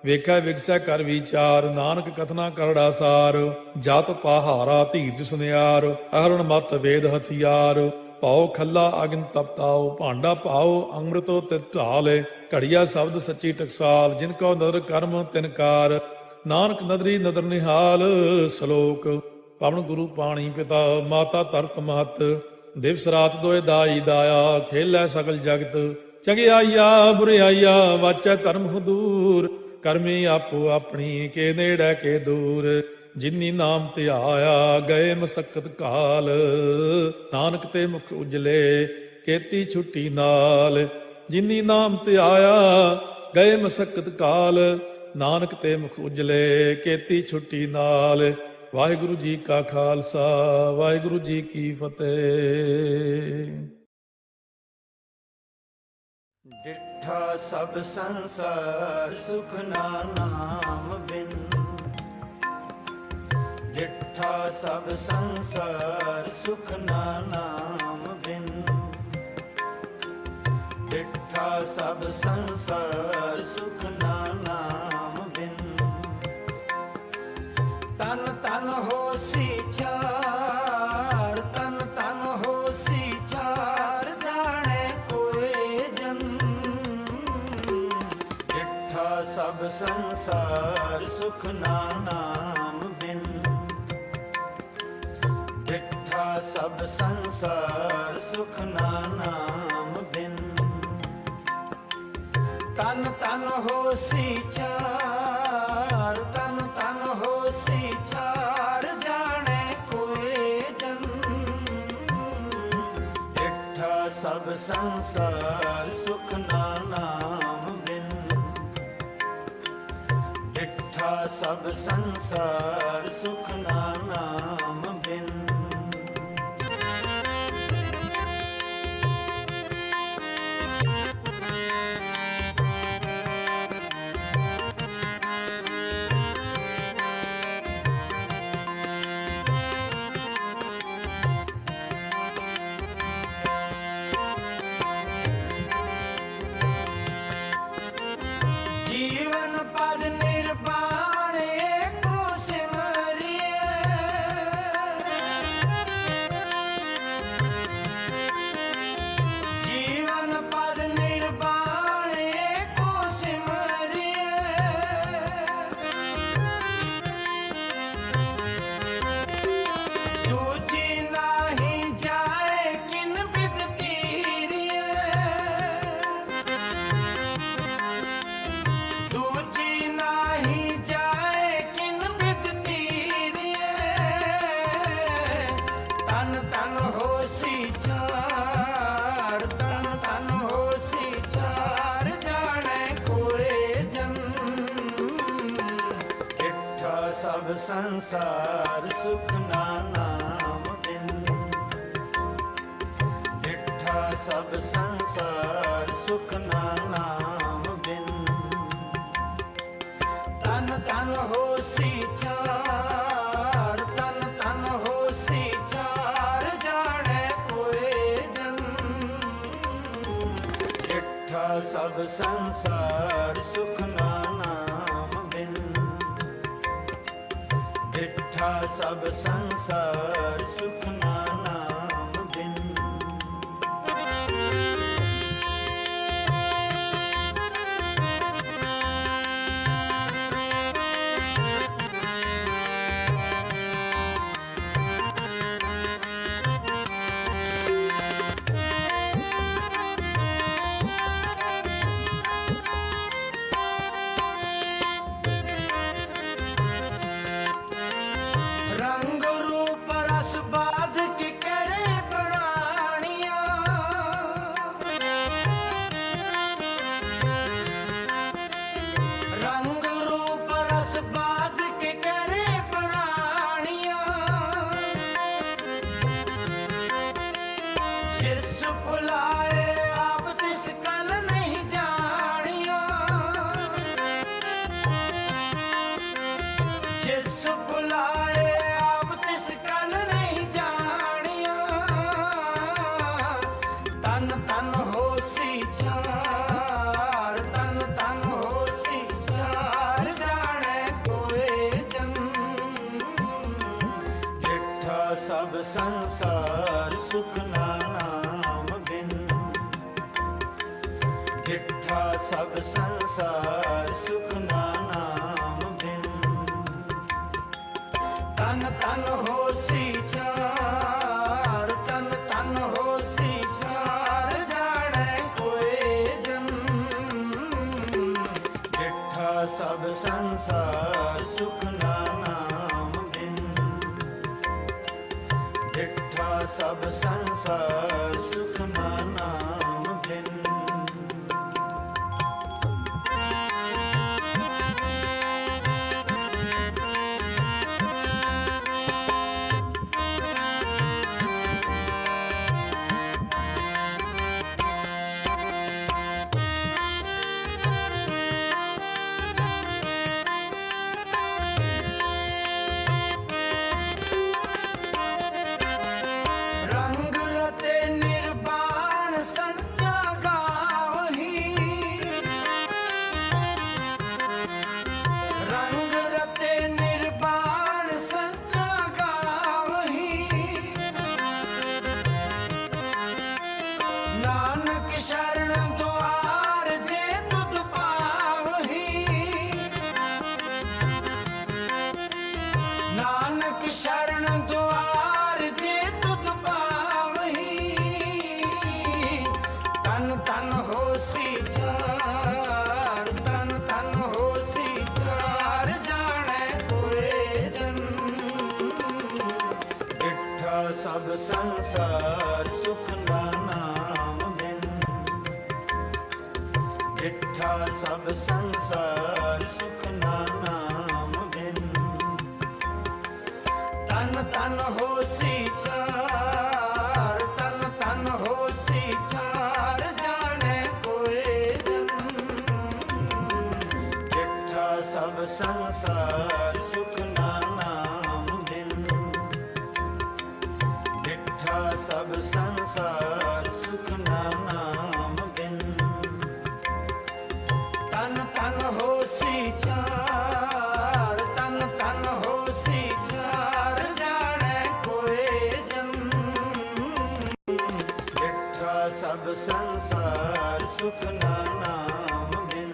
ਵੇਖੈ ਵਿਗਸੈ ਕਰ ਵਿਚਾਰ, ਨਾਨਕ ਕਥਨਾ ਕਰੜਾ ਸਾਰ। ਜਤ ਪਹਾਰਾ ਧੀਰਜ ਸੁਨਿਆਰ, ਅਹਰਣ ਮਤ ਵੇਦ ਹਥਿਆਰ। ਪਾਉ ਖੱਲਾ ਅਗਨ ਤਪਤਾਉ, ਭਾਂਡਾ ਪਾਉ ਅੰਮ੍ਰਿਤੋ ਤਿਤ ਢਾਲੇ। ਘੜੀਆ ਸ਼ਬਦ ਸੱਚੀ ਟਕਸਾਲ, ਜਿਨ ਕੋ ਨਦਰ ਕਰਮ ਤਿਨਕਾਰ। ਨਾਨਕ ਨਦਰੀ ਨਦਰ ਨਿਹਾਲ। ਸ਼ਲੋਕ ਪਵਨ ਗੁਰੂ ਪਾਣੀ ਪਿਤਾ, ਮਾਤਾ ਧਰਤ ਮਹਤ। ਦਿਵਸ ਰਾਤ ਦੋਇ ਦਾਈ ਦਾਇਆ, ਖੇਲੈ ਸਗਲ ਜਗਤ। ਚੰਗਿਆਈਆ ਬੁਰਿਆਈਆ, ਵਾਚੈ ਧਰਮ ਹਦੂਰ। ਕਰਮੀ ਆਪੋ ਆਪਣੀ, ਕੇ ਨੇੜੇ ਕੇ ਦੂਰ। ਜਿਨੀ ਨਾਮ ਧਿਆਇਆ, ਗਏ ਮਸਕਤ ਕਾਲ। ਨਾਨਕ ਤੇ ਮੁਖ ਉਜਲੇ, ਕੀਤੀ ਛੁੱਟੀ ਨਾਲ। ਜਿਨੀ ਨਾਮ ਧਿਆਇਆ, ਗਏ ਮਸਕਤ ਕਾਲ। ਨਾਨਕ ਤੇ ਮੁਖ ਉਜਲੇ, ਕੀਤੀ ਛੁੱਟੀ ਨਾਲ। ਵਾਹਿਗੁਰੂ ਜੀ ਕਾ ਖਾਲਸਾ, ਵਾਹਿਗੁਰੂ ਜੀ ਕੀ ਫਤਿਹ। ਡਿਠਾ ਸਭ ਸੰਸਾਰ, ਸੁਖ ਨਾ ਨਾਮ ਬਿਨ। ਡਿਠਾ ਸਭ ਸੰਸਾਰ, ਸੁਖ ਨਾ ਨਾਮ ਬਿਨ। ਡਿਠਾ ਸਭ ਸੰਸਾਰ, ਸੁਖ ਨਾ ਨਾਮ ਬਿਨ। ਤਨ ਤਨ ਹੋਸੀ ਚਾਰ, ਤਨ ਤਨ ਹੋਸੀ ਚਾਰ। ਜਾਣੇ ਕੋਏ ਜਨ। ਡਿਠਾ ਸਭ ਸੰਸਾਰ, ਸੁਖ ਨਾ ਨਾਮ ਬਿਨ। ਡਿਠਾ ਸਭ ਸੰਸਾਰ, ਸੁਖ ਨਾ ਨਾਮ ਬਿਨ। ਤਨ ਤਨ ਹੋਸੀ ਚਾਰ, ਤਨ ਤਨ ਹੋਸੀ ਚਾਰ। ਜਾਣੇ ਕੋਏ ਜਨ। ਡਿਠਾ ਸਭ ਸੰਸਾਰ, ਸੁਖ ਨਾ ਨਾਮ ਬਿਨ। ਡਿਠਾ ਸਭ ਸੰਸਾਰ, ਸੁਖ ਨਾ ਨਾਮ ਬਿਨ। ਜੀਵਨ ਪਦ ਨਿਰਵਾਣ ਏਕੋ ਸਿਮਰਿਐ। ਜੀਵਨ ਪਦ ਨਿਰਵਾਣ ਏਕੋ ਸਿਮਰਿਐ। ਦੂਜੀ ਨਾਹੀ ਜਾਏ, ਕਿਨ ਬਿਦ ਤੀਰਿਐ। ਦੂਜੀ ਨਾਹੀ ਜਾਏ, ਕਿਨ ਬਿਦ ਤੀਰਿਐ। ਤਨ ਤਨ ਹੋਸੀ ਚਾਰ, ਤਨ ਤਨ ਹੋਸੀ ਚਾਰ। ਜਾਣੇ ਕੋਏ ਜਨ। ਡਿਠਾ ਸਭ ਸੰਸਾਰ, ਸੁਖ ਨਾ ਨਾਮ ਬਿਨ। ਡਿਠਾ ਸਭ ਸੰਸਾਰ, ਸੁਖ ਨਾ ਨਾਮ ਬਿਨ। ਤਨ ਤਨ ਹੋਸੀ ਚਾਰ, ਤਨ ਤਨ ਹੋਸੀ ਚਾਰ। ਜਾਣੇ ਕੋਏ ਜਨ। ਡਿਠਾ ਸਭ ਸੰਸਾਰ, ਸੁਖ ਨਾ ਨਾਮ ਬਿਨ। ਡਿਠਾ ਸਭ ਸੰਸਾਰ, ਸੁਖ ਨਾ ਨਾਮ ਬਿਨ। तिस बात के करे प्राणियां, जिस बुलाए आप तिस कल नहीं जानिया, जिस बुलाए आप तिस कल नहीं जानिया, तन तन होसी चार, तन तन होसी चार, जाने कोई जन, डिठा सब संसार सुख ना नाम बिन, डिठा सब संसार सुख ना नाम बिन, तन तन होसी चार, तन तन होसी चार, जाने कोई जन, डिठा सब संसार सुख ना नाम बिन, डिठा सब संसार सुख ना नाम बिन। रंग रते निर्वाण सच्चा गावही, रंग रते निर्वाण सच्चा गावही, नानक शरण द्वार जे तुद पावही, नानक शरण द्वार जे तुद पावही, तन तन होसी चार, तन तन होसी चार, जाने कोई जन, डिठा सब संसार सुख ना नाम बिन, डिठा सब संसार सुख ना नाम बिन, तन तन होसी चार, तन तन होसी चार, जाने कोई जन, डिठा सब संसार सुख ना नाम बिन, डिठा सब संसार सुख ना नाम बिन, तन तन होसी चार, तन तन होसी चार, जाने कोई जन, डिठा सब संसार सुख ना नाम बिन,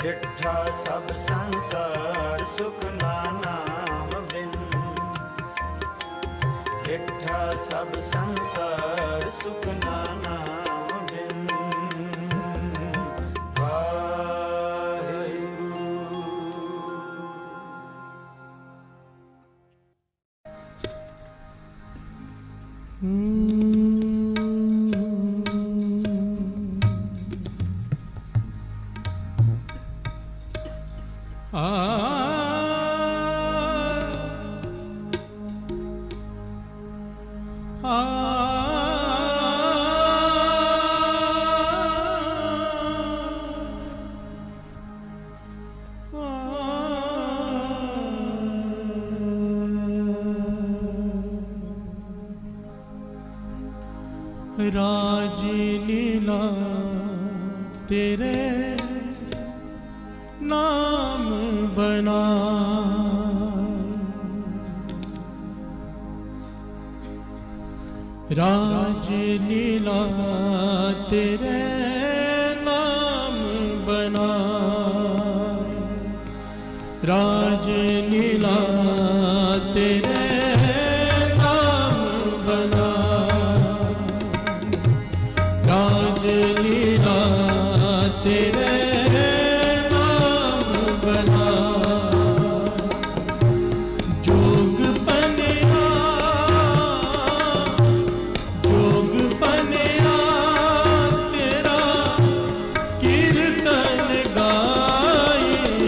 डिठा सब संसार सुख ना नाम बिन, डिठा सब संसार सुख ना नाम बिन। वाहिगुरू। राज लीला तेरे नाम बना, राज लीला तेरे नाम बना, राज लीला तेरे नाम बना, राज लीला तेरे नाम बना, जोग बनिया, जोग बनिया तेरा कीर्तन गाए,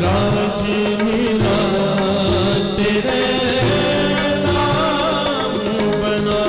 राज लीला तेरे नाम बना।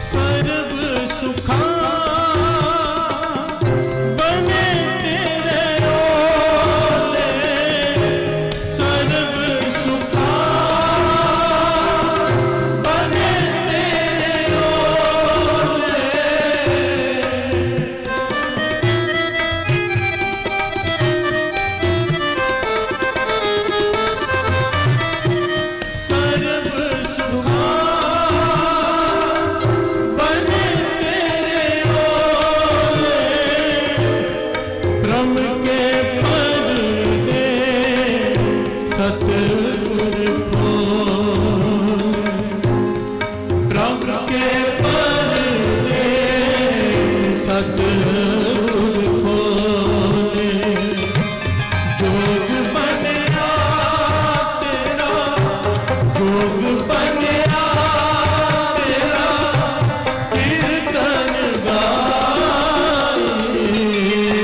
सर्व सुखा बने तेरे ओले, सर्व सुखा बने तेरे ओले। सर्व सुखा बने तेरे ओले, ब्रह्म के पर्दे सतगुर खोल, ब्रह्म के पर्दे सतगुर खोले। जोग बनया तेरा, जोग बनया तेरा, कीर्तन गाए।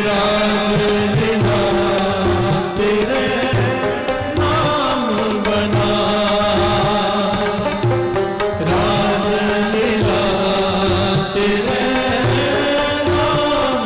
राज लीला तेरे नाम बना, राज लीला तेरे नाम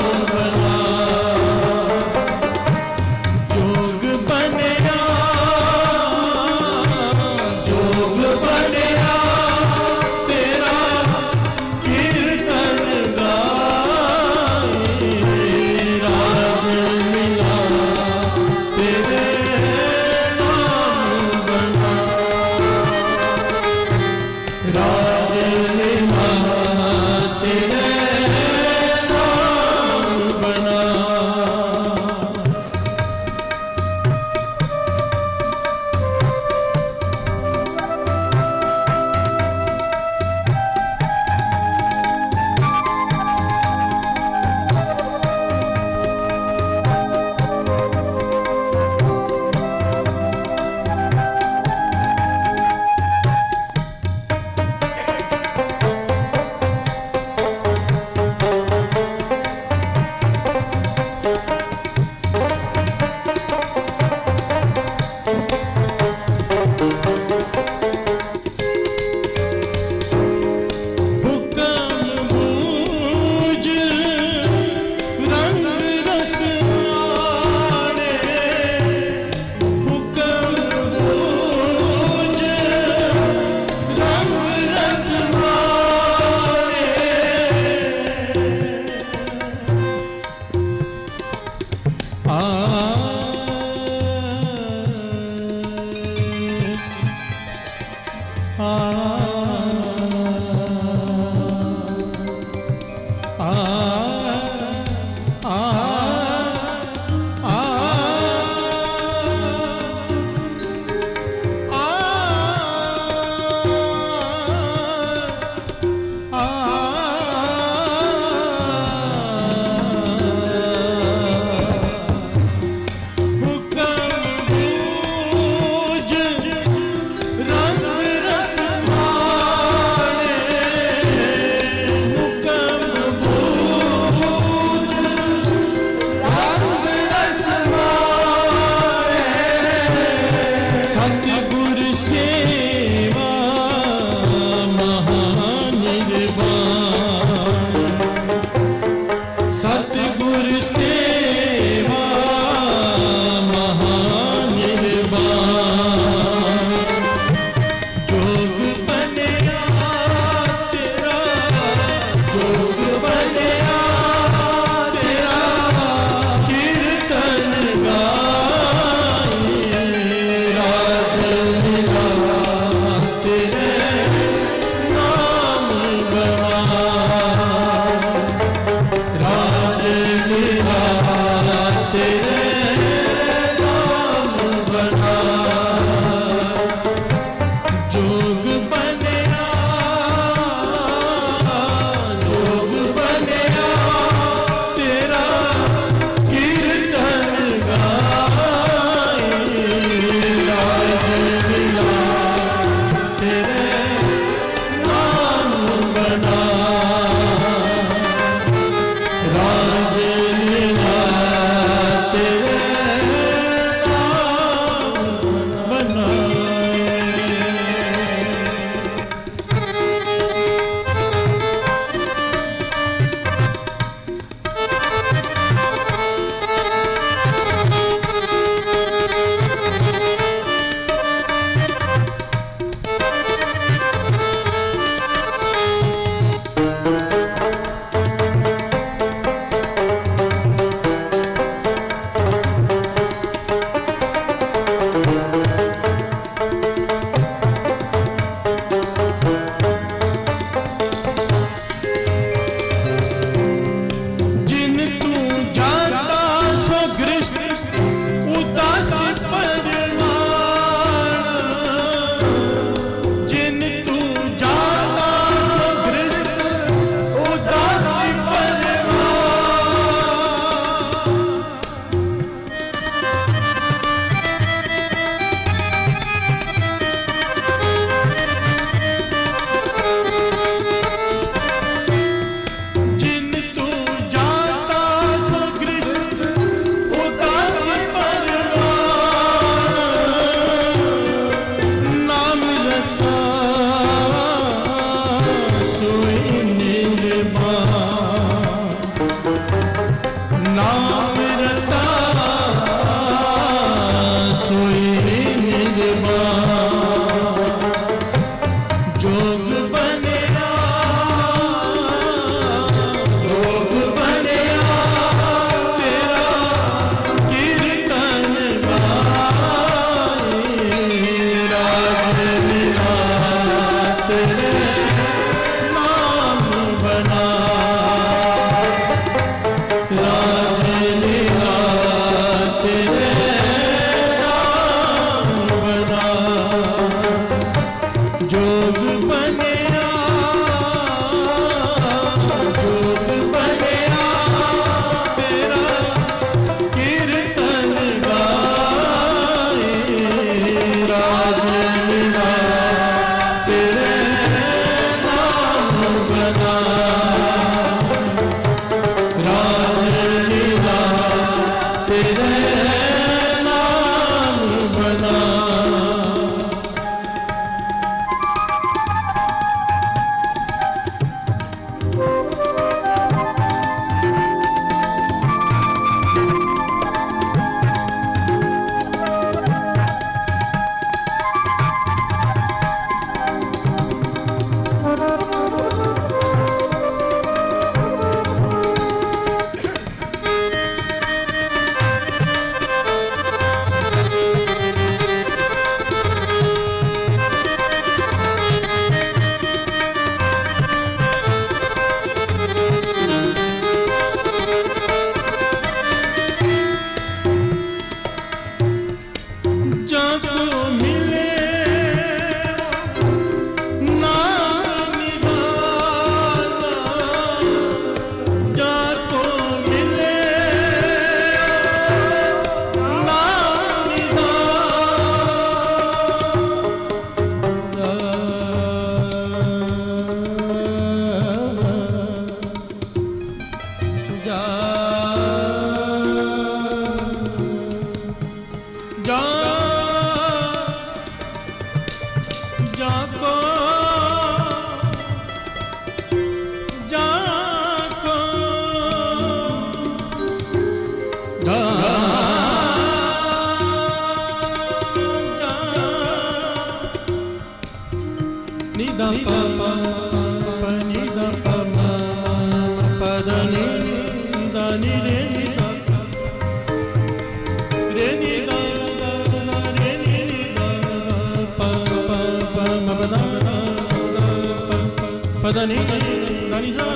पदनी दानी रे नी दा रे नी दा रे नी दा प प प म प दा पदनी दानी सा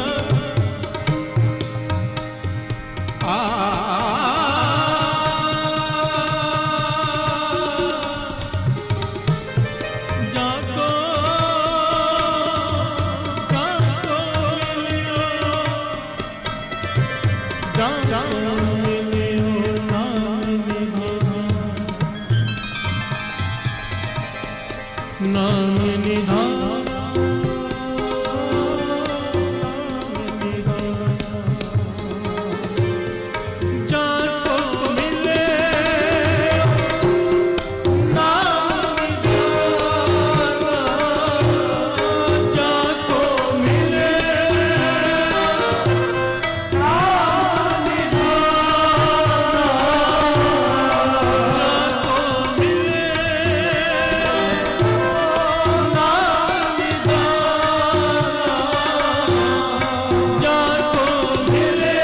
नाम निधान जाको मिले नाम निधान जाको मिले नाम निधान जाको मिले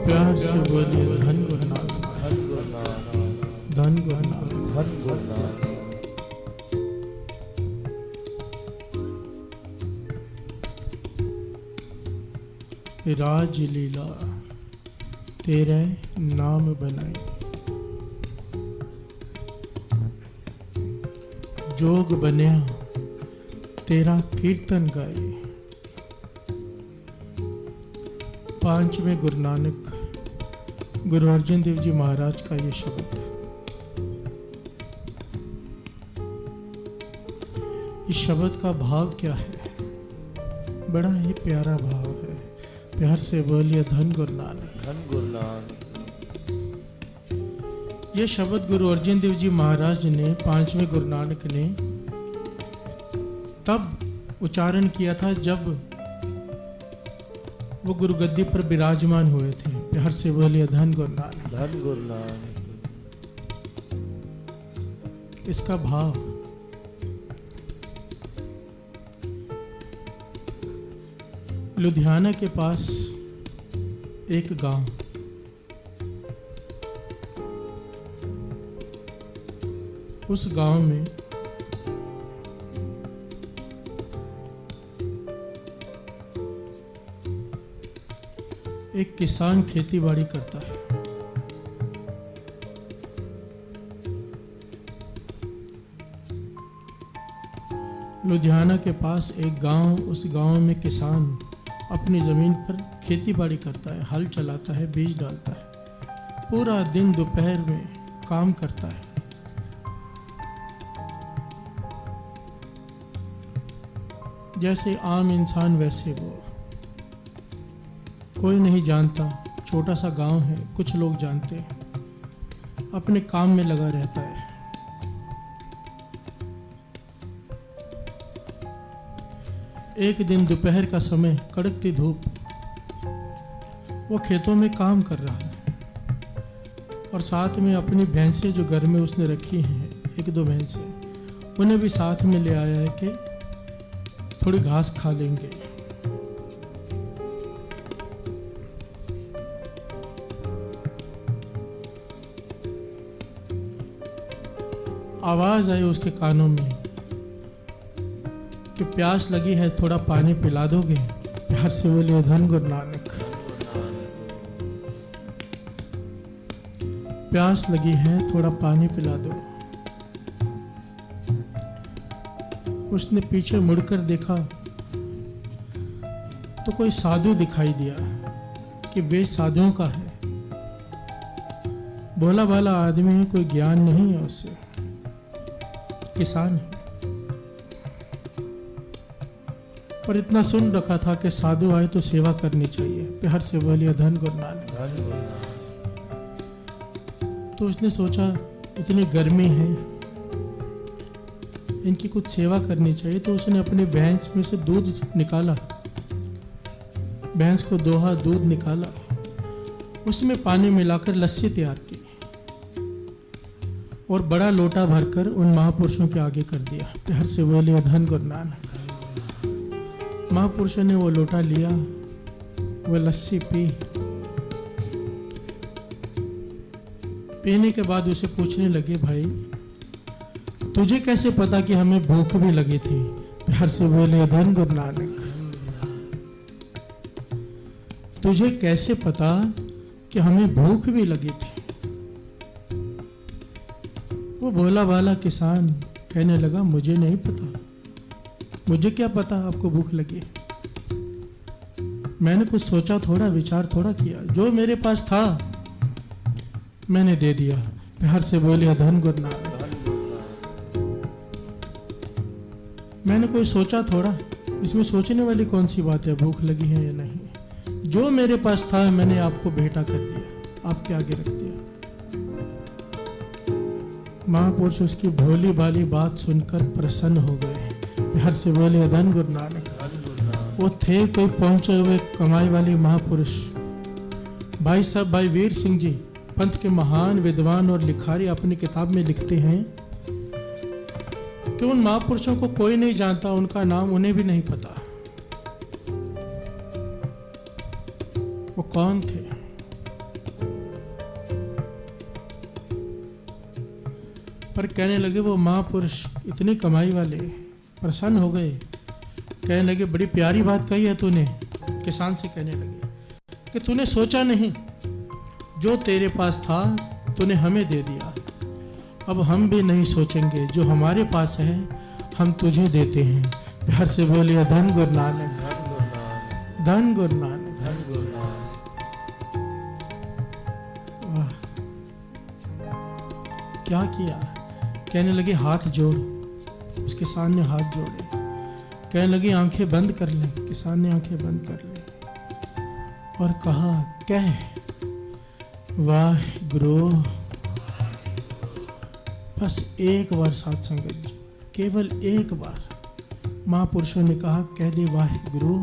प्यार से बोलिए धन गुरु नानक, धन गुरु नानक, धन गुरु नानक, धन गुरु नानक। राज लीला तेरे नाम बनाई, जोग बनया तेरा कीर्तन गाए। पांचवें गुरु नानक गुरु अर्जन देव जी महाराज का ये शब्द, इस शब्द का भाव क्या है? बड़ा ही प्यारा भाव है। प्यार से बोलिए धन गुरु नानक, धन गुरु नानक। ये शब्द गुरु अर्जन देव जी महाराज ने, पांचवें गुरु नानक ने तब उच्चारण किया था जब वो गुरु गद्दी पर विराजमान हुए थे। प्यार से बोलिए धन गुरु नानक, धन गुरु नानक। इसका भाव, लुधियाना के पास एक गांव, उस गांव में एक किसान खेती बाड़ी करता है। लुधियाना के पास एक गांव, उस गांव में किसान अपनी जमीन पर खेती बाड़ी करता है, हल चलाता है, बीज डालता है, पूरा दिन दोपहर में काम करता है। जैसे आम इंसान वैसे वो, कोई नहीं जानता, छोटा सा गांव है, कुछ लोग जानते हैं, अपने काम में लगा रहता है। एक दिन दोपहर का समय, कड़कती धूप, वो खेतों में काम कर रहा है और साथ में अपनी भैंसें जो घर में उसने रखी हैं, एक दो भैंसें, उन्हें भी साथ में ले आया है कि थोड़ी घास खा लेंगे। आवाज आई उसके कानों में कि प्यास लगी है, थोड़ा पानी पिला दोगे? प्यार से बोले, धन गुरु नानक। प्यास लगी है, थोड़ा पानी पिला दो। उसने पीछे मुड़कर देखा तो कोई साधु दिखाई दिया कि वे साधुओं का है। भोला भाला आदमी है, कोई ज्ञान नहीं है उससे, किसान है, पर इतना सुन रखा था कि साधु आए तो सेवा करनी चाहिए। प्यार से बोलिए, धन गुरु नानक। तो उसने सोचा इतनी गर्मी है, इनकी कुछ सेवा करनी चाहिए, तो उसने अपनी भैंस में से दूध निकाला, भैंस को दोहा, दूध निकाला, उसमें पानी मिलाकर लस्सी तैयार की और बड़ा लोटा भरकर उन महापुरुषों के आगे कर दिया। प्यार से बोलिए, धन गुरु नानक। महापुरुषों ने वो लोटा लिया, वो लस्सी पी। पीने के बाद उसे पूछने लगे, भाई तुझे कैसे पता कि हमें भूख भी लगी थी? प्यार से बोले, धन गुरु नानक। तुझे कैसे पता कि हमें भूख भी लगी थी? वो भोला भाला किसान कहने लगा, मुझे नहीं पता, मुझे क्या पता आपको भूख लगी? मैंने कुछ सोचा थोड़ा, विचार थोड़ा किया, जो मेरे पास था मैंने दे दिया। प्यार से बोलिए, धन गुरु नानक। मैंने कोई सोचा थोड़ा, इसमें सोचने वाली कौन सी बात है, भूख लगी है या नहीं? जो मेरे पास था मैंने आपको भेंटा कर दिया, आपके आगे रख दिया। महापुरुष उसकी भोली भाली बात सुनकर प्रसन्न हो गए। प्यार से बोले, धन गुरु नानक। वो थे कोई पहुंचे हुए कमाई वाले महापुरुष, भाई साहब, भाई वीर सिंह जी, पंथ के महान विद्वान और लिखारी, अपनी किताब में लिखते हैं कि उन महापुरुषों को कोई नहीं जानता, उनका नाम उन्हें भी नहीं पता, वो कौन थे। पर कहने लगे वो महापुरुष इतनी कमाई वाले प्रसन्न हो गए, कहने लगे, बड़ी प्यारी बात कही है तूने। किसान से कहने लगे कि तूने सोचा नहीं, जो तेरे पास था तूने हमें दे दिया, अब हम भी नहीं सोचेंगे, जो हमारे पास है हम तुझे देते हैं। प्यार से बोलिए, धन गुरु नानक, धन गुरु नानक। वाह, क्या किया? कहने लगे, हाथ जोड़। उसके सामने हाथ जोड़े, कहने लगे, आंखें बंद कर ले। किसान ने आंखें बंद कर ली और कहा, कह वाहिगुरु। बस एक बार साथ संगत जी, केवल एक बार महापुरुषों ने कहा, कह दे वाहिगुरु।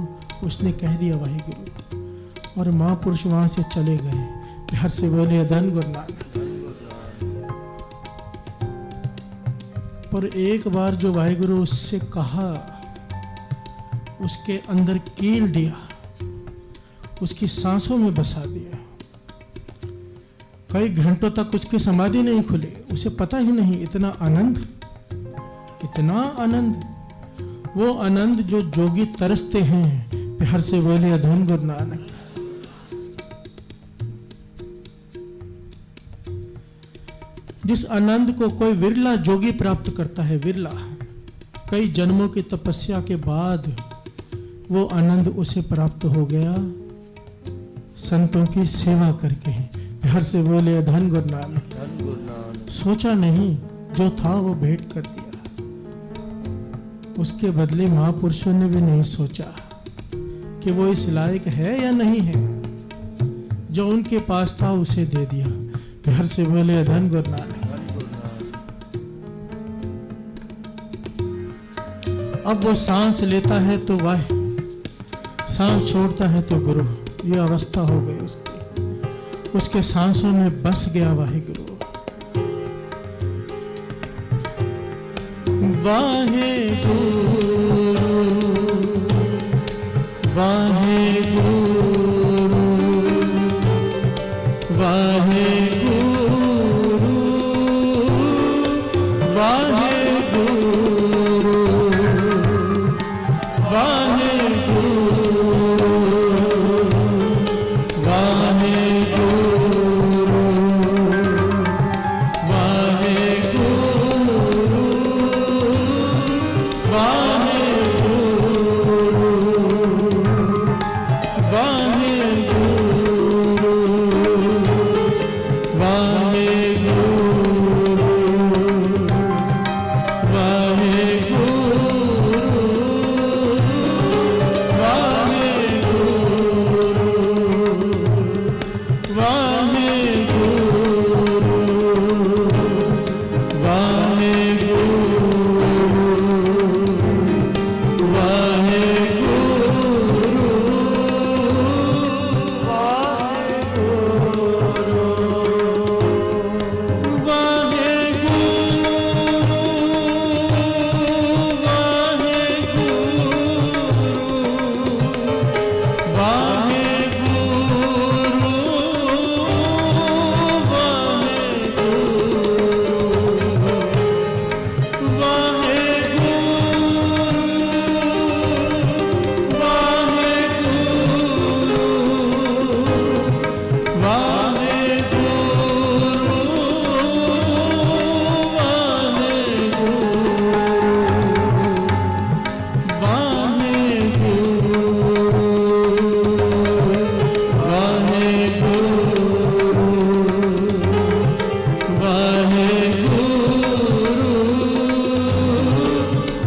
उसने कह दिया वाहिगुरु और महापुरुष वहां से चले गए। प्यार से बोले, धन गुरु नानक। पर एक बार जो वाहिगुरु उससे कहा, उसके अंदर कील दिया, उसकी सांसों में बसा दिया। कई घंटों तक उसकी समाधि नहीं खुले, उसे पता ही नहीं, इतना आनंद, इतना आनंद, वो आनंद जो जोगी तरसते हैं। प्यार से बोले, धन गुरु नानक। जिस आनंद को कोई विरला जोगी प्राप्त करता है, विरला, कई जन्मों की तपस्या के बाद वो आनंद उसे प्राप्त हो गया। संतों की सेवा करके। प्यार से बोले धन गुरु नानक। धन गुरु नानक। सोचा नहीं, जो था वो भेंट कर दिया। उसके बदले महापुरुषों ने भी नहीं सोचा कि वो इस लायक है या नहीं है। जो उनके पास था उसे दे दिया। प्यार से बोले धन गुरु नानक। धन गुरु नानक। अब वो सांस लेता है तो वाह, सांस छोड़ता है तो गुरु। ये अवस्था हो गई उसकी, उसके सांसों में बस गया वाहिगुरु। वाहिगुरु वाहिगुरु वाहिगुरु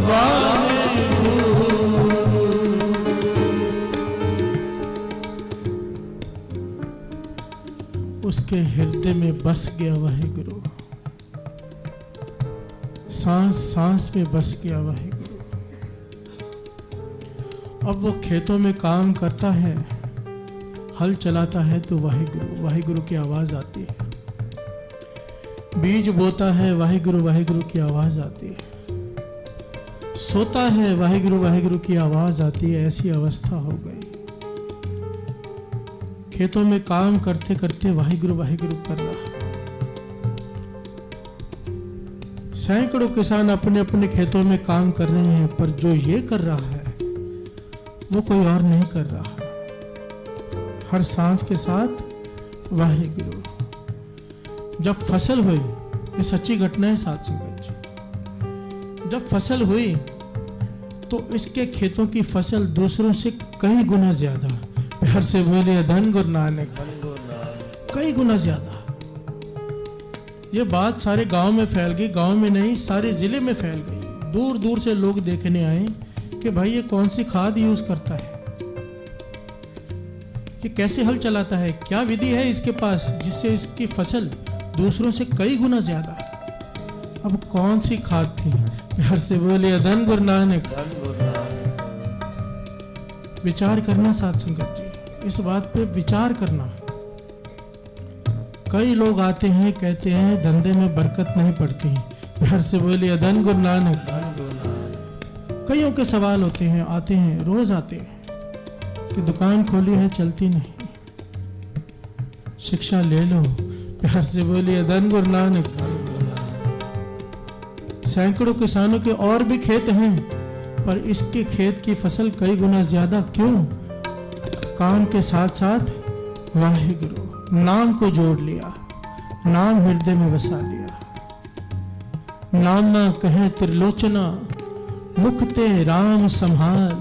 वाहिगुरु उसके हृदय में बस गया वाहिगुरु। सांस सांस में बस गया वाहिगुरु। अब वो खेतों में काम करता है, हल चलाता है तो वाहिगुरु वाहिगुरु की आवाज आती है। बीज बोता है वाहिगुरु वाहिगुरु की आवाज आती है। सोता है वाहिगुरु वाहिगुरु की आवाज आती है। ऐसी अवस्था हो गई। खेतों में काम करते करते वाहिगुरु वाहिगुरु कर रहा। सैकड़ों किसान अपने अपने खेतों में काम कर रहे हैं, पर जो ये कर रहा है वो कोई और नहीं कर रहा। हर सांस के साथ वाहिगुरु। जब फसल हुई, ये सच्ची घटना है साथ संगत जी, जब फसल हुई तो इसके खेतों की फसल दूसरों से कई गुना ज्यादा, प्यार से बोले धन गुरु नानक, कई गुना ज्यादा। ये बात सारे गांव में फैल गई, गांव में नहीं सारे जिले में फैल गई। दूर दूर से लोग देखने आए कि भाई ये कौन सी खाद यूज करता है, ये कैसे हल चलाता है, क्या विधि है इसके पास जिससे इसकी फसल दूसरों से कई गुना ज्यादा। अब कौन सी खाद थी, प्यार से बोले धन गुरु नानक। विचार करना साथ संगत जी, इस बात पे विचार करना। कई लोग आते हैं कहते हैं धंधे में बरकत नहीं पड़ती, प्यार से बोले धन गुरु नानक। कईयों के सवाल होते हैं, आते हैं, रोज आते हैं कि दुकान खोली है चलती नहीं, शिक्षा ले लो, प्यार से बोलिए धन गुरु नानक। सैकड़ों किसानों के और भी खेत हैं, पर इसके खेत की फसल कई गुना ज्यादा। क्यों? काम के साथ साथ वाहिगुरु नाम को जोड़ लिया, नाम हृदय में बसा लिया। नाम ना कहे त्रिलोचना, मुख ते राम संभाल,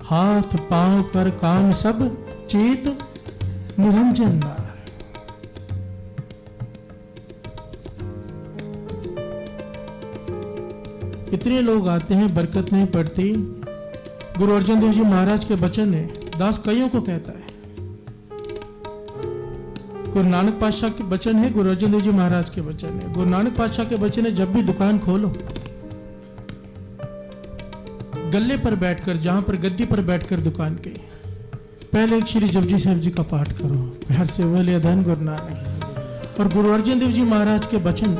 हाथ पांव कर काम सब चीत निरंजन नाम। इतने लोग आते हैं, बरकत नहीं पड़ती। गुरु अर्जन देव जी महाराज के वचन है, दास कईयों को कहता है। गुरु नानक पातशाह के वचन है, गुरु अर्जन देव जी महाराज के वचन है। गुरु नानक पातशाह के वचन है, जब भी दुकान खोलो, गल्ले पर बैठकर, जहां पर गद्दी पर बैठकर दुकान के पहले एक श्री जपजी साहिब जी का पाठ करो, प्यार से बोले धन गुरु नानक। और गुरु अर्जन देव जी महाराज के वचन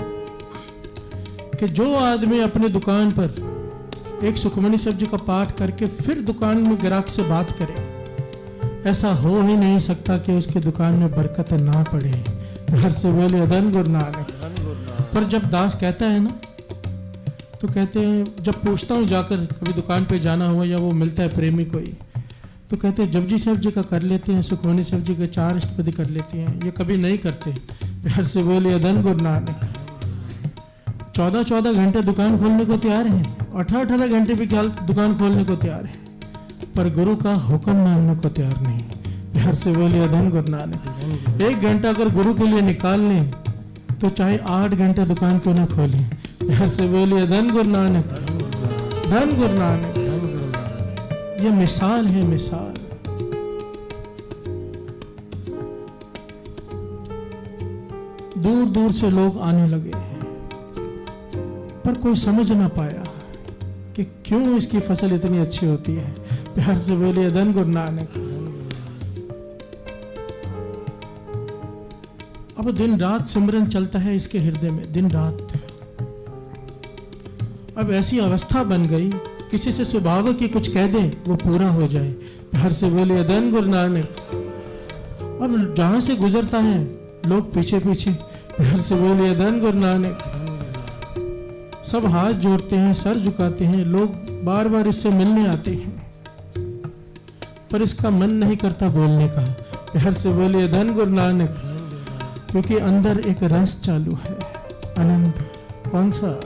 कि जो आदमी अपने दुकान पर एक सुखमनी साहिब जी का पाठ करके फिर दुकान में ग्राहक से बात करे, ऐसा हो ही नहीं सकता कि उसकी दुकान में बरकत ना पड़े। प्यार से बोले धन गुरु नानक। पर जब दास कहता है ना, तो कहते हैं, जब पूछता हूँ जाकर, कभी दुकान पे जाना हुआ या वो मिलता है प्रेमी कोई, तो कहते हैं जपजी साहिब जी का कर लेते हैं, सुखमनी साहिब जी के 4 अष्टपदी कर लेते हैं, ये कभी नहीं करते। प्यार से बोले धन गुरु नानक। 14-14 घंटे दुकान खोलने को तैयार हैं, 18-18 घंटे भी दुकान खोलने को तैयार है, पर गुरु का हुक्म मानने को तैयार नहीं। प्यार से बोले धन गुरु नानक। 1 घंटा अगर गुरु के लिए निकाल लें तो चाहे 8 घंटे दुकान क्यों ना खोलें। प्यार से बोले धन गुरु नानक, धन गुरु नानक। ये मिसाल है, मिसाल। दूर दूर से लोग आने लगे, पर कोई समझ ना पाया कि क्यों इसकी फसल इतनी अच्छी होती है। प्यार से बोले धन गुरु नानक। अब दिन रात सिमरन चलता है इसके हृदय में, दिन रात। अब ऐसी अवस्था बन गई, किसी से स्वभाव की कुछ कह दें वो पूरा हो जाए। प्यार से बोले धन गुरु नानक। अब जहां से गुजरता है लोग पीछे पीछे, प्यार से बोले धन गुरु नानक। सब हाथ जोड़ते हैं, सर झुकाते हैं, लोग बार बार इससे मिलने आते हैं, पर इसका मन नहीं करता बोलने का। प्यार से बोले धन गुरु नानक, क्योंकि अंदर एक रस चालू है, आनंद। कौन सा?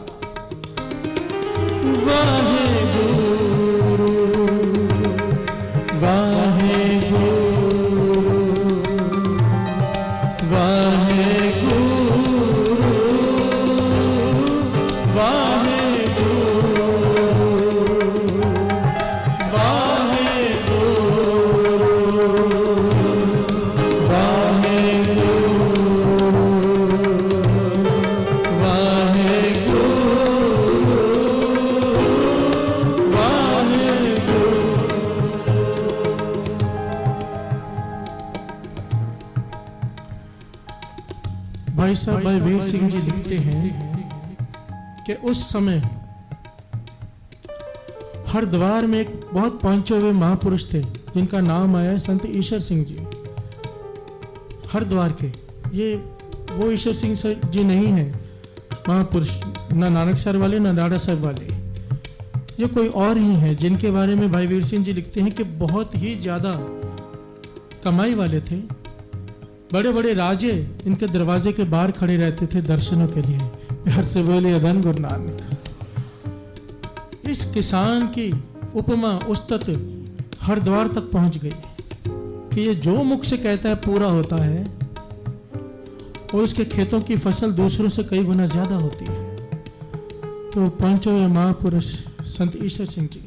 वाहे गुरु, वाहे गुरु, वाहे गुरु, वाहे गुरु, वाहे गुरु, वाहे भाई साहब, भाई वीर सिंह जी लिखते हैं कि उस समय हरिद्वार में एक बहुत पहुंचे हुए महापुरुष थे जिनका नाम आया संत ईश्वर सिंह जी, हरिद्वार के। ये वो ईश्वर सिंह जी नहीं है महापुरुष, ना नानक सर वाले ना नाडा साहब वाले, ये कोई और ही हैं जिनके बारे में भाई वीर सिंह जी लिखते हैं कि बहुत ही ज्यादा कमाई वाले थे। बड़े बड़े राजे इनके दरवाजे के बाहर खड़े रहते थे दर्शनों के लिए। प्यार से बोले धन गुरु नानक। इस किसान की उपमा उस्तत हरिद्वार तक पहुंच गई कि ये जो मुख से कहता है पूरा होता है, और उसके खेतों की फसल दूसरों से कई गुना ज्यादा होती है। तो पांचों महापुरुष संत ईश्वर सिंह जी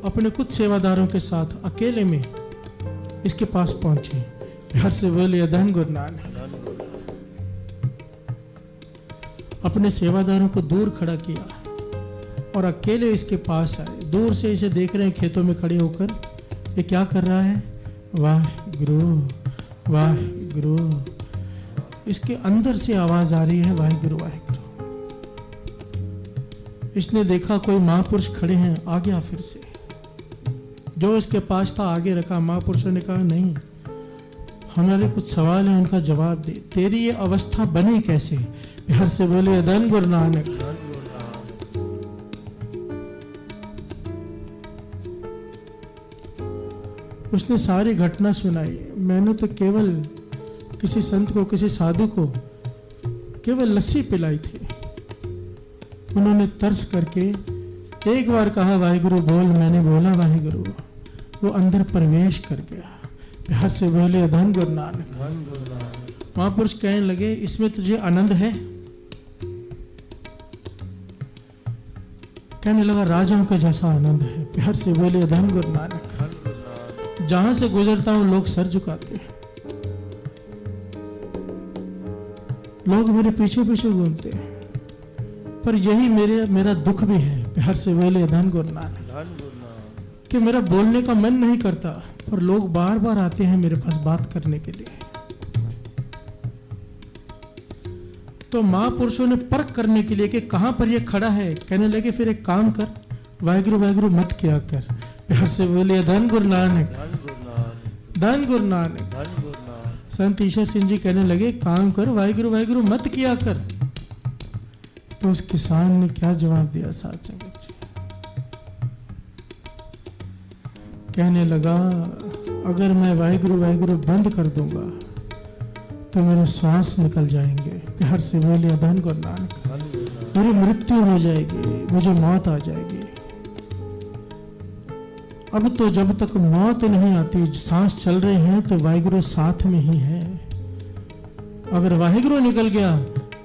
अपने कुछ सेवादारों के साथ अकेले में इसके पास पहुंचे। प्यार से बोले धन गुरु नानक। अपने सेवादारों को दूर खड़ा किया और अकेले इसके पास आए। दूर से इसे देख रहे हैं खेतों में खड़े होकर, ये क्या कर रहा है? वाहिगुरु वाहिगुरु। इसके अंदर से आवाज आ रही है वाहिगुरु वाहिगुरु। इसने देखा कोई महापुरुष खड़े हैं, आ गया फिर से। जो इसके पास था आगे रखा। महापुरुषों ने कहा नहीं, हमारे कुछ सवाल हैं, उनका जवाब दे। तेरी ये अवस्था बनी कैसे? प्यार से बोले धन गुरु नानक। उसने सारी घटना सुनाई। मैंने तो केवल किसी संत को, किसी साधु को केवल लस्सी पिलाई थी। उन्होंने तरस करके एक बार कहा वाहिगुरु बोल। मैंने बोला वाहिगुरु। वो अंदर प्रवेश कर गया। प्यार से बोले धन गुरु नानक। धन गुरु नानक। महापुरुष कहने लगे इसमें तुझे आनंद है? कहने लगा राजाओं का जैसा आनंद है। प्यार से बोले धन गुरु नानक। धन गुरु नानक। जहां से गुजरता हूं लोग सर झुकाते हैं, लोग मेरे पीछे पीछे घूमते हैं, पर यही मेरा दुख भी है। प्यार से बोले धन गुरु नानक। धन गुरु नानक। कि मेरा बोलने का मन नहीं करता, पर लोग बार बार आते हैं मेरे पास बात करने के लिए। तो महापुरुषों ने परख करने के लिए कि कहां पर ये खड़ा है, कहने लगे फिर एक काम कर, वाहिगुरु वाहिगुरु मत किया कर। प्यार से बोले धन गुरु नानक। धन गुरु नानक। धन गुरु नानक। धन गुरु नानक। संत ईश्वर सिंह जी कहने लगे काम कर, वाहिगुरु वाहिगुरु मत किया कर। तो उस किसान ने क्या जवाब दिया साथ संगत जी? कहने लगा अगर मैं वाहिगुरु वाहिगुरु बंद कर दूंगा तो मेरे श्वास निकल जाएंगे। प्यार से बोले धन गुरु नानक। धन गुरु नानक। मेरी मृत्यु हो जाएगी, मुझे मौत आ जाएगी। अब तो जब तक मौत नहीं आती, सांस चल रहे हैं तो वाहिगुरु साथ में ही है। अगर वाहिगुरु निकल गया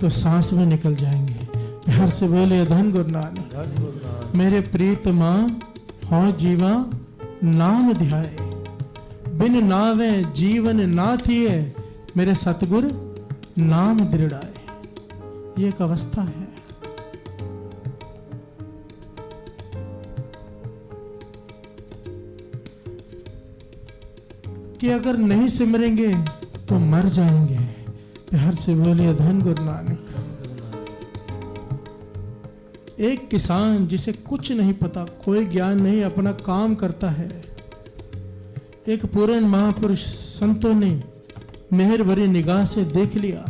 तो सांस में निकल जाएंगे। प्यार से बोले धन गुरु नानक। धन गुरु नानक। मेरे प्रीत मां हो जीवा नाम ध्याए, बिन नावे जीवन ना थिए, मेरे सतगुर नाम दृढ़ाए। ये एक अवस्था है। कि अगर नहीं सिमरेंगे तो मर जाएंगे। प्यार से बोले धन गुरु नानक। एक किसान जिसे कुछ नहीं पता, कोई ज्ञान नहीं, अपना काम करता है। एक पूर्ण महापुरुष संतों ने मेहर भरी निगाह से देख लिया,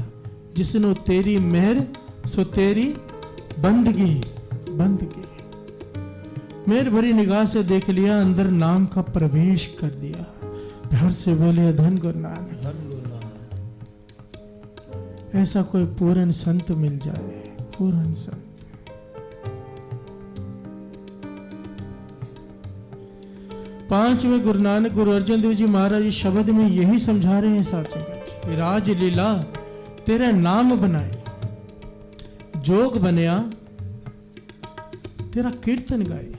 जिसने तेरी मेहर सो तेरी बंदगी, बंदगी। मेहर भरी निगाह से देख लिया, अंदर नाम का प्रवेश कर दिया। प्यार से बोले धन गुरु नानक। धन गुरु नानक। ऐसा कोई पूर्ण संत मिल जाए, पूर्ण संत। पांचवें गुरु नानक गुरु अर्जन देव जी महाराज इस शब्द में यही समझा रहे हैं साथ संगत जी, राज लीला तेरा नाम बनाए, जोग बनया तेरा कीर्तन गाए।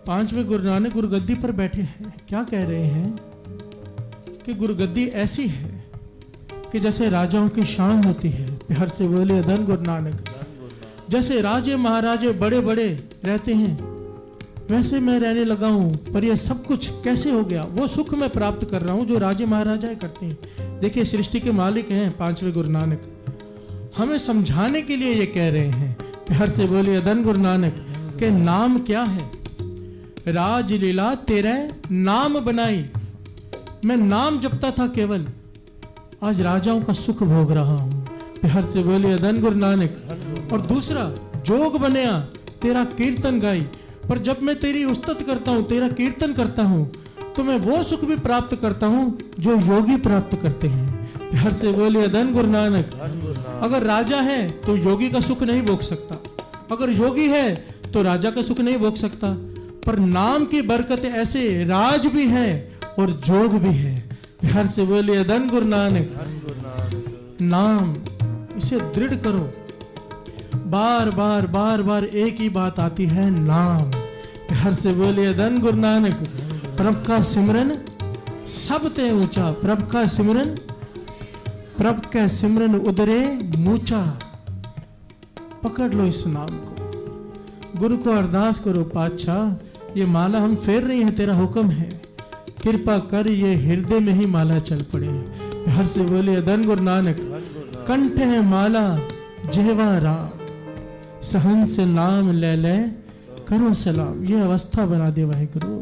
पांचवें गुरु नानक गुरु गद्दी पर बैठे हैं, क्या कह रहे हैं कि गुरु गद्दी ऐसी है कि जैसे राजाओं की शान होती है। प्यार से बोले धन गुरु नानक। जैसे राजे महाराजे बड़े बड़े रहते हैं वैसे मैं रहने लगा हूं, पर यह सब कुछ कैसे हो गया? वो सुख मैं प्राप्त कर रहा हूं जो राजे महाराजा करते हैं। देखिए सृष्टि के मालिक हैं पांचवें गुरु नानक, हमें समझाने के लिए ये कह रहे हैं। प्यार से बोले धन गुरु नानक के नाम क्या है? राज लीला तेरे नाम बनाई। मैं नाम जपता था केवल, आज राजाओं का सुख भोग रहा हूं। प्यार से बोले धन गुरु नानक। और दूसरा जोग बनया तेरा कीर्तन गाई। पर जब मैं तेरी उस्तत करता हूं, तेरा कीर्तन करता हूं, तो मैं वो सुख भी प्राप्त करता हूं जो योगी प्राप्त करते हैं। प्यार से बोले धन गुरु नानक। अगर राजा है तो योगी का सुख नहीं भोग सकता, अगर योगी है तो राजा का सुख नहीं भोग सकता। पर नाम की बरकत ऐसे राज भी है और जोग भी है। प्यार से बोले धन गुरु नानक। नाम इसे दृढ़ करो। बार बार एक ही बात आती है, नाम। प्यार से बोले धन गुरु नानक। प्रभ का सिमरन सब ते ऊंचा, प्रभ का सिमरन, प्रभ का सिमरन उदरे मूचा। पकड़ लो इस नाम को, गुरु को अरदास करो, पातशाह ये माला हम फेर रहे हैं, तेरा हुक्म है, कृपा कर ये हृदय में ही माला चल पड़े। प्यार से बोले धन गुरु नानक। कंठ है माला जेवा राम, सहन से नाम ले ले करो सलाम। ये अवस्था बना दे वाहिगुरु,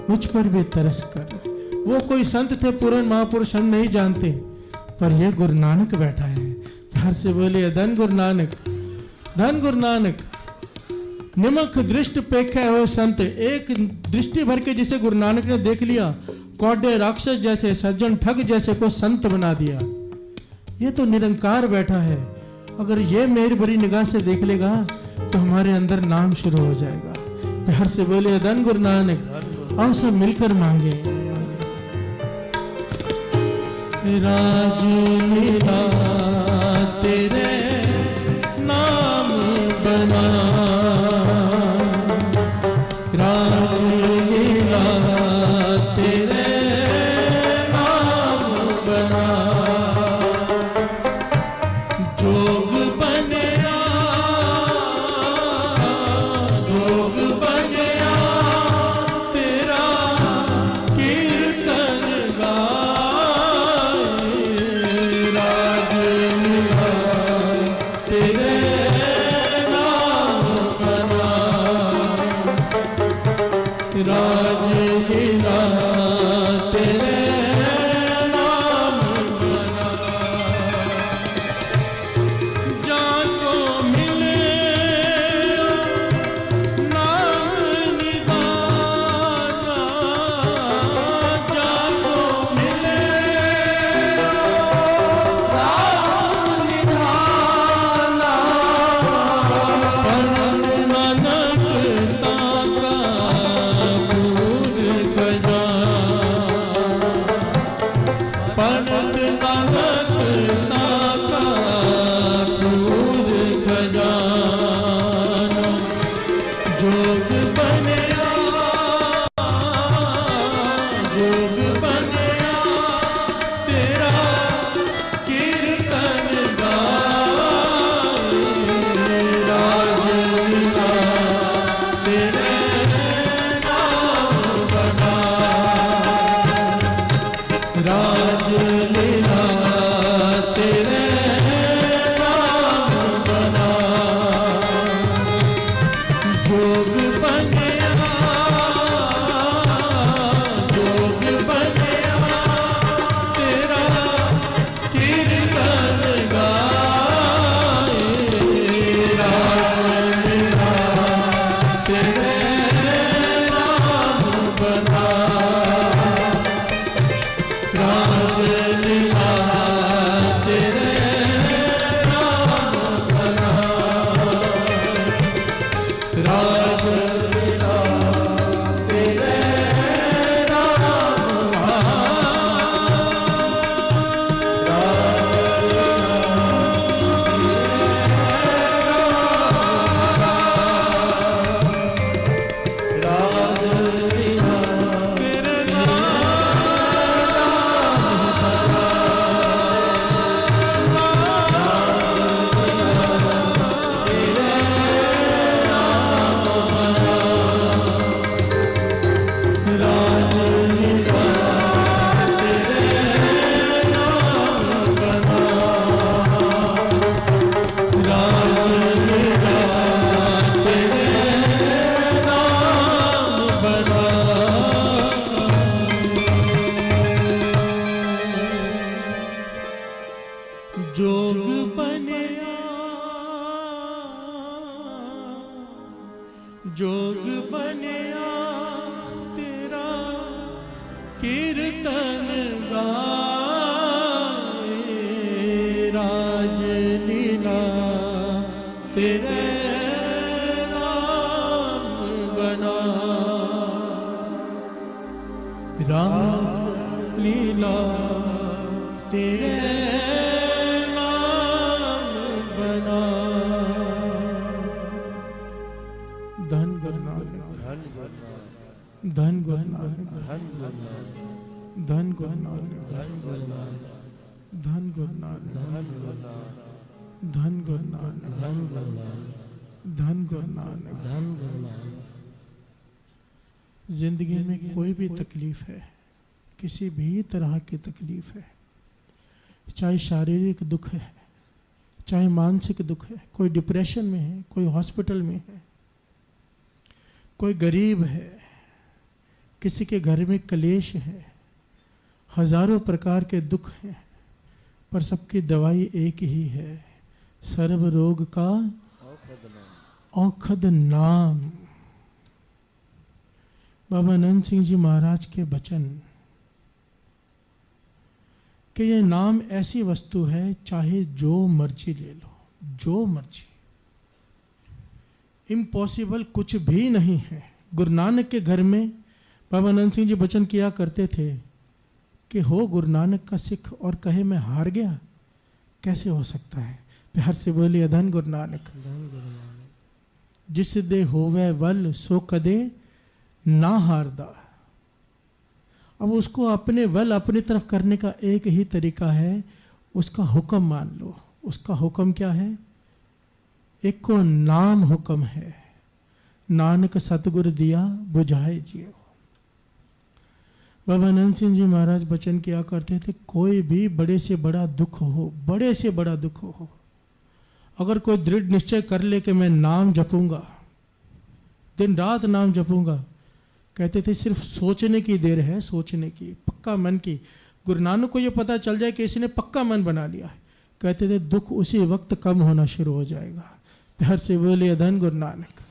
मुझ पर भी तरस कर। वो कोई संत थे पूर्ण महापुरुष हम नहीं जानते, पर ये गुरु नानक बैठा है। प्यार से बोले धन गुरु नानक। धन गुरु नानक। निमक दृष्टि पेखे हो संत, एक दृष्टि भर के जिसे गुरु नानक ने देख लिया, कौडे राक्षस जैसे, सज्जन ठग जैसे को संत बना दिया। ये तो निरंकार बैठा है, अगर ये मेहर भरी निगाह से देख लेगा तो हमारे अंदर नाम शुरू हो जाएगा। प्यार से बोले धन गुरु नानक। आओ सब मिलकर मांगे। राज लीला तेरे नाम बना, राज लीला तेरे नाम बना। जोग बनया, जोग बनया तेरा कीर्तन गाए। राज लीला तेरे नाम बना, राज लीला तेरे नाम बना। जाको मिले नाम निदाना, जाको मिले नाम निदाना। पंत नानक ताका पूर खजाना, पंत नानक ताका पूर खजाना। जोग बनया, जोग बनया तेरा कीर्तन गाए। राज लीला तेरे नाम बना, राज लीला तेरे नाम बना। जोग बनया, जोग बनया तेरा कीर्तन गाए। राज लीला तेरे नाम बना, राज लीला तेरे नाम बना, राज लीला तेरे नाम जोग बनया, जोग बनया तेरा कीर्तन गाए। राज लीला तेरे नाम बना, राज लीला तेरे नाम बना। धन गुरु नानक, धन गुरु नानक, धन गुरु नानक, धन गुरु नानक, धन गुरु नानक, धन गुरु नानक। जिंदगी में कोई भी तकलीफ है, किसी भी तरह की तकलीफ है, चाहे शारीरिक दुख है, चाहे मानसिक दुख है, कोई डिप्रेशन में है, कोई हॉस्पिटल में है, कोई गरीब है, किसी के घर में कलेश है, हजारों प्रकार के दुख हैं, पर सबकी दवाई एक ही है, सर्व रोग का औखद नाम। बाबा नंद सिंह जी महाराज के वचन कि ये नाम ऐसी वस्तु है, चाहे जो मर्जी ले लो, जो मर्जी, इम्पॉसिबल कुछ भी नहीं है। गुरु नानक के घर में बाबा आनंद सिंह जी वचन किया करते थे कि हो गुरु नानक का सिख और कहे मैं हार गया, कैसे हो सकता है। प्यार से बोलिए धन गुरु नानक। धन गुरु नानक। जिस दे होवे वल सो कदे ना हारदा। अब उसको अपने वल अपनी तरफ करने का एक ही तरीका है, उसका हुक्म मान लो। उसका हुक्म क्या है? एक को नाम हुक्म है, नानक सतगुरु दिया बुझाए जियो। बाबा आनंद सिंह जी महाराज वचन किया करते थे, कोई भी बड़े से बड़ा दुख हो, बड़े से बड़ा दुख हो, अगर कोई दृढ़ निश्चय कर ले कि मैं नाम जपूंगा, दिन रात नाम जपूंगा, कहते थे सिर्फ सोचने की देर है, सोचने की, पक्का मन की। गुरु नानक को ये पता चल जाए कि इसने पक्का मन बना लिया है, कहते थे दुख उसी वक्त कम होना शुरू हो जाएगा। प्यार से बोलिए धन गुरु नानक।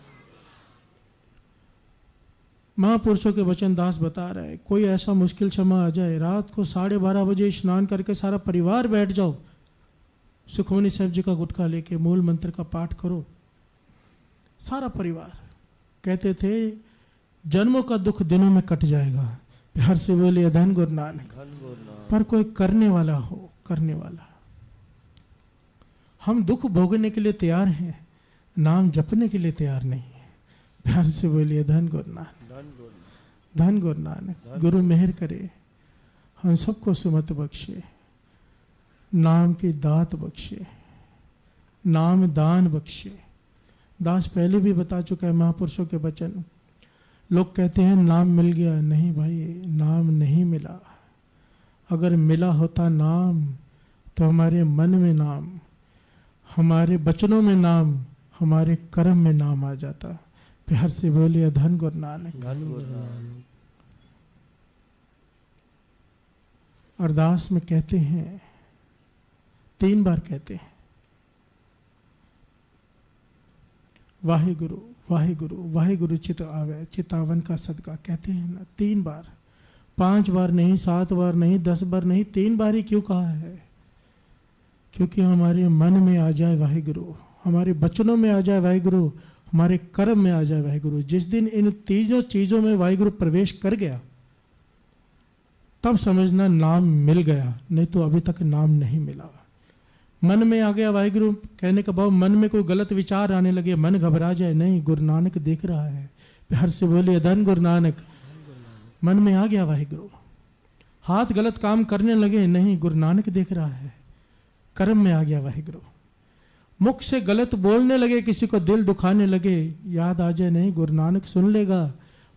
महापुरुषों के वचन दास बता रहे हैं, कोई ऐसा मुश्किल समय आ जाए, रात को 12:30 बजे स्नान करके सारा परिवार बैठ जाओ, सुखमनी साहब जी का गुटखा लेके मूल मंत्र का पाठ करो, सारा परिवार। कहते थे जन्मों का दुख दिनों में कट जाएगा। प्यार से बोलिए धन गुरु नानक। धन गुरु नानक। पर कोई करने वाला हो, करने वाला। हम दुख भोगने के लिए तैयार हैं, नाम जपने के लिए तैयार नहीं है। प्यार से बोलिए धन गुरु नानक। धन गुरु नानक। धन गुरु नानक। गुरु मेहर करे, हम सबको सुमत बख्शे, नाम की दात बख्शे, नाम दान बख्शे। दास पहले भी बता चुका है महापुरुषों के वचन। लोग कहते हैं नाम मिल गया, नहीं भाई, नाम नहीं मिला। अगर मिला होता नाम तो हमारे मन में नाम, हमारे वचनों में नाम, हमारे कर्म में नाम आ जाता। प्यार से बोलिए धन गुरु नानक। धन गुरु नानक। अरदास में कहते हैं, 3 बार कहते हैं, वाहिगुरु वाहिगुरु वाहिगुरु चित आवे चितावन का सदका, कहते हैं ना 3 बार। 5 बार नहीं, 7 बार नहीं, 10 बार नहीं, 3 बार ही क्यों कहा है? क्योंकि हमारे मन में आ जाए वाहिगुरु, हमारे वचनों में आ जाए वाहिगुरु, हमारे कर्म में आ जाए वाहिगुरु। जिस दिन इन तीनों चीजों में वाहिगुरु प्रवेश कर गया, तब समझना नाम मिल गया, नहीं तो अभी तक नाम नहीं मिला। मन में आ गया वाहिगुरु कहने का भाव, मन में कोई गलत विचार आने लगे, मन घबरा जाए, नहीं, गुरु नानक देख रहा है। प्यार से बोलिए धन गुरु नानक। मन में आ गया वाहिगुरु, हाथ गलत काम करने लगे, नहीं, गुरु नानक देख रहा है। कर्म में आ गया वाहिगुरु, मुख से गलत बोलने लगे, किसी को दिल दुखाने लगे, याद आ जाए, नहीं, गुरु नानक सुन लेगा।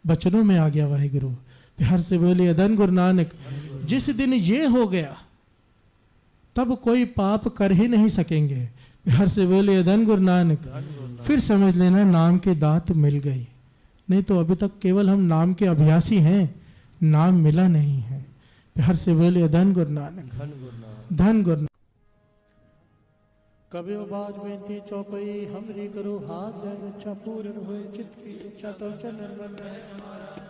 बचनों में आ गया वाहिगुरु। प्यार से बोलिए धन गुरु नानक। जिस दिन ये हो गया, तब कोई पाप कर ही नहीं सकेंगे। प्यार से बोलिए धन गुरु नानक। फिर समझ लेना नाम की दात मिल गई, नहीं तो अभी तक केवल हम नाम के अभ्यासी हैं, नाम मिला नहीं है। प्यार से बोलिए धन गुरु नानक। धन गुरु नानक। धन गुरु नानक। कभी बाज बेनती चौपई हमरी करो, हाथ दे इच्छा पूर्ण होए, चित्त की इच्छा तो चलन मन रहे।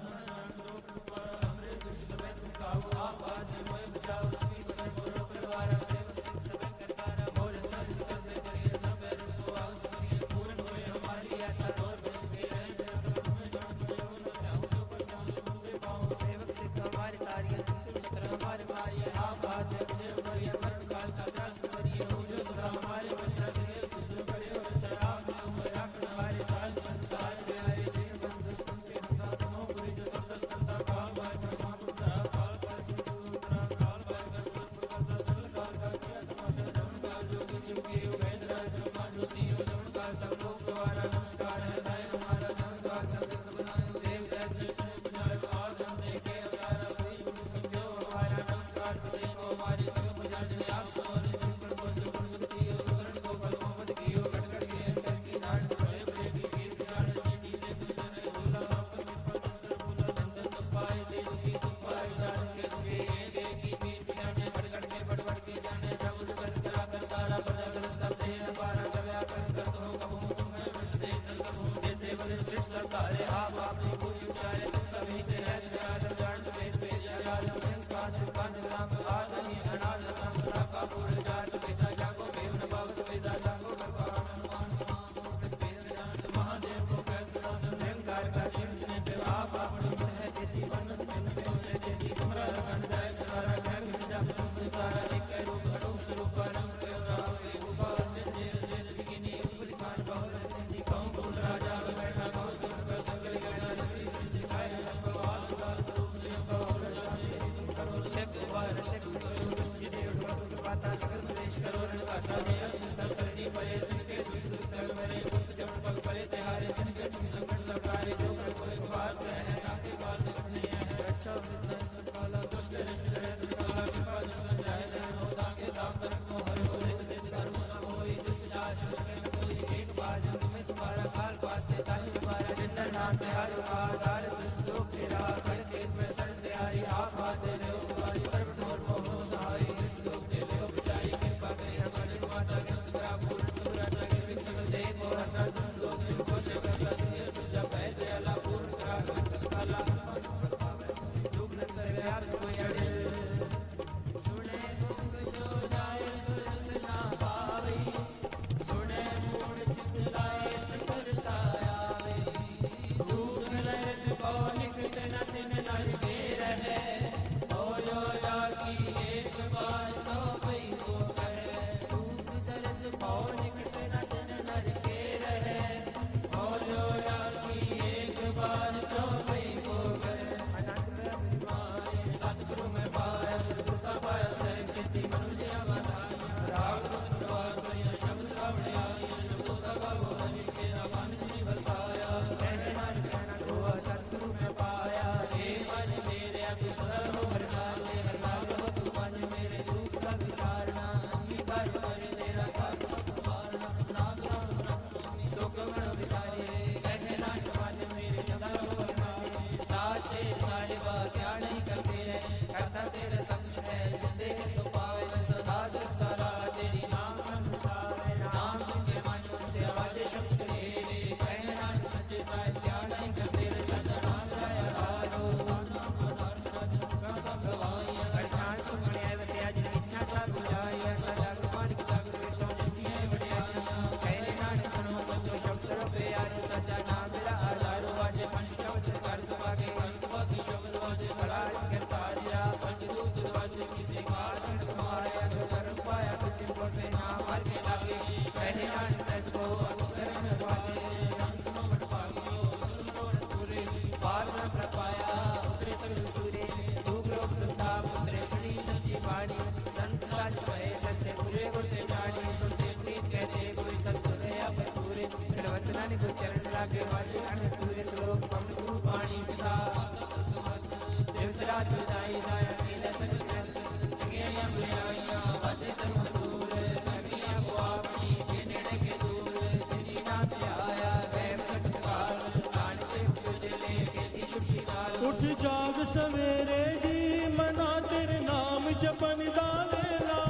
उठ जाग सवेरे जी मना तेरे नाम जपन दा वेला।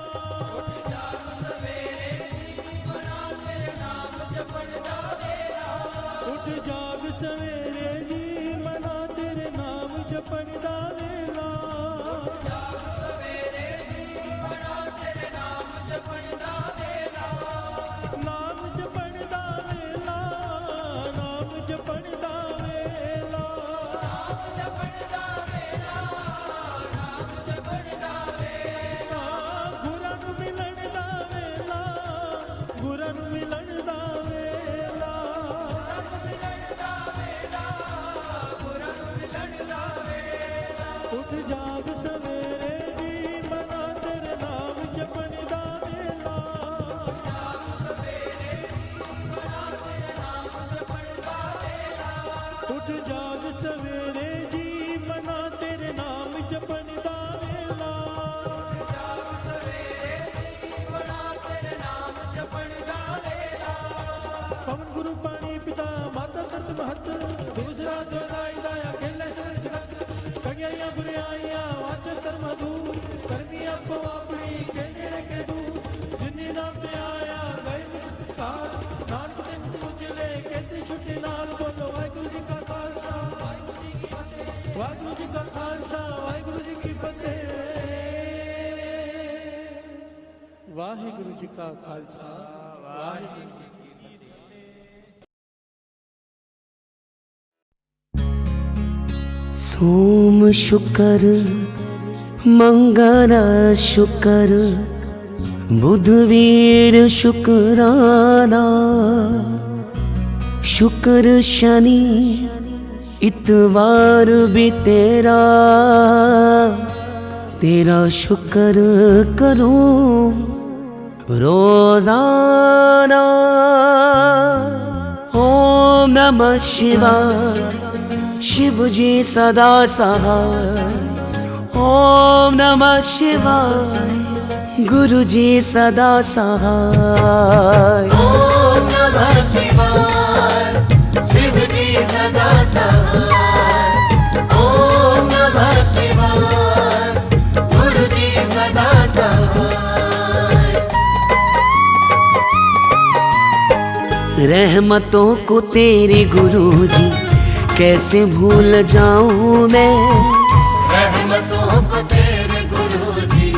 उठ जाग सवेरे जी मना तेरे नाम जपन दा वेला। उठ जाग सवेरे जी मना तेरे नाम जपन दा वेला। उठ जाग सवेरे जी मना तेरे नाम जपन दा वेला। नाम जपन दा वेला, नाम जपन दा वेला। ਗੁਰਾਂ ਨੂੰ ਮਿਲਣ ਦਾ ਵੇਲਾ, ਗੁਰਾਂ ਨੂੰ ਮਿਲਣ ਦਾ ਵੇਲਾ। ਉੱਠ ਜਾਗ ਸਵੇਰੇ ਜੀ ਮਨਾ ਤੇਰੇ ਨਾਮ ਜਪਣ ਦਾ ਵੇਲਾ। ਜਾਗ ਸਵੇਰੇ ਜੀ ਮਨਾ ਤੇਰੇ ਨਾਮ ਜਪਣ ਦਾ ਵੇਲਾ। ਉੱਠ ਜਾਗ ਸਵੇਰੇ ਜੀ ਮਨਾ ਤੇਰੇ ਨਾਮ ਜਪਣ ਦਾ ਵੇਲਾ। ਜਾਗ ਸਵੇਰੇ ਜੀ ਮਨਾ ਤੇਰੇ ਨਾਮ ਜਪਣ ਦਾ ਵੇਲਾ। ਪਵਨ ਗੁਰੂ ਪਾਣੀ ਪਿਤਾ ਮਾਤਾ ਤਰਤ ਮਹਤ ਦਿਵਸ ਰਾਤ ਦਾਈ ਦਾਇਆ ਖੇਲੇ ਸਰ ਜਗਤ। ਕਗਿਆਈਆਂ ਬੁਰਿਆਈਆਂ ਵਾਚ ਧਰਮ ਦੂਰ ਕਰਮੀ ਆਪੋ ਆਪਣੀ ਕਿਹੜੇ ਕੇ ਦੂਰ। ਜਿਨੀ ਨਾਮ ਤੇ ਆਇਆ ਗਏ ਮੁਸਤਕਾਰ ਨਾਨਕ ਤੇ ਮੁਕਤ ਉਜਲੇ ਕਹਿੰਦੇ ਛੁੱਟੀ ਨਾਲ ਬੋਲੋ ਵਾਹਿਗੁਰੂ ਜੀ ਕਾ ਖਾਲਸਾ ਵਾਹਿਗੁਰੂ ਜੀ ਕੀ ਫਤਿਹ। ਵਾਹਿਗੁਰੂ ਜੀ ਕਾ ਖਾਲਸਾ ਵਾਹਿਗੁਰੂ ਜੀ ਕੀ ਫਤਿਹ। ਵਾਹਿਗੁਰੂ ਜੀ ਕਾ ਖਾਲਸਾ ਵਾਹਿਗੁਰੂ ਜੀ सोम शुकर मंगल शुकर बुध वीर शुक्राना, शुक्र शनि इतवार भी तेरा, तेरा शुक्र करूं रोजाना। ओम नमः शिवाय, शिव जी सदा सहाय। ओम नमः शिवाय, गुरु जी सदा सहाय। ओम नमः शिवाय, शिव जी सदा सहाय। ओम नमः शिवाय, गुरु जी सदा सहाय। रहमतों को तेरे गुरु जी कैसे भूल जाऊं मैं, रहमतों को तेरे गुरुजी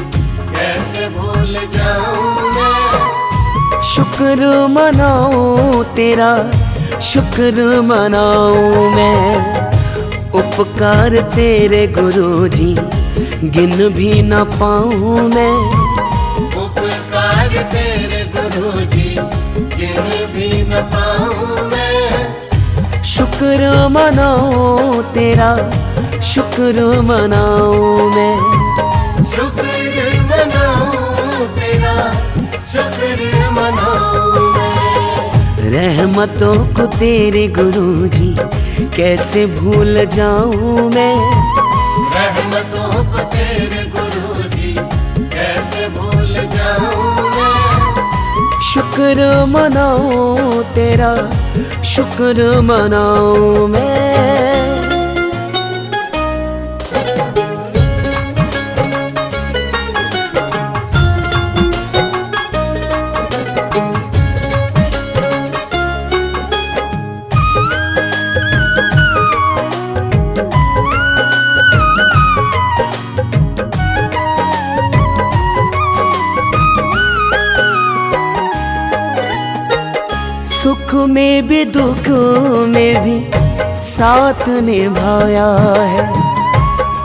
कैसे भूल जाऊं मैं। शुक्र मनाऊं तेरा, शुक्र मनाऊं मैं। उपकार तेरे गुरु जी गिन भी न पाऊं मैं, उपकार तेरे गुरुजी गिन भी न पाऊं मैं। शुक्र मनाऊं तेरा, शुक्र मनाऊं मैं। शुक्र मनाऊं तेरा, शुक्र मनाऊं मैं। रहमतों को तेरे गुरु जी कैसे भूल जाऊं मैं, रहमतों को तेरे गुरुजी कैसे भूल जाऊं मैं। शुक्र मनाऊं तेरा, शुक्र मनाऊं मैं। सुख में भी दुख में भी साथ निभाया है।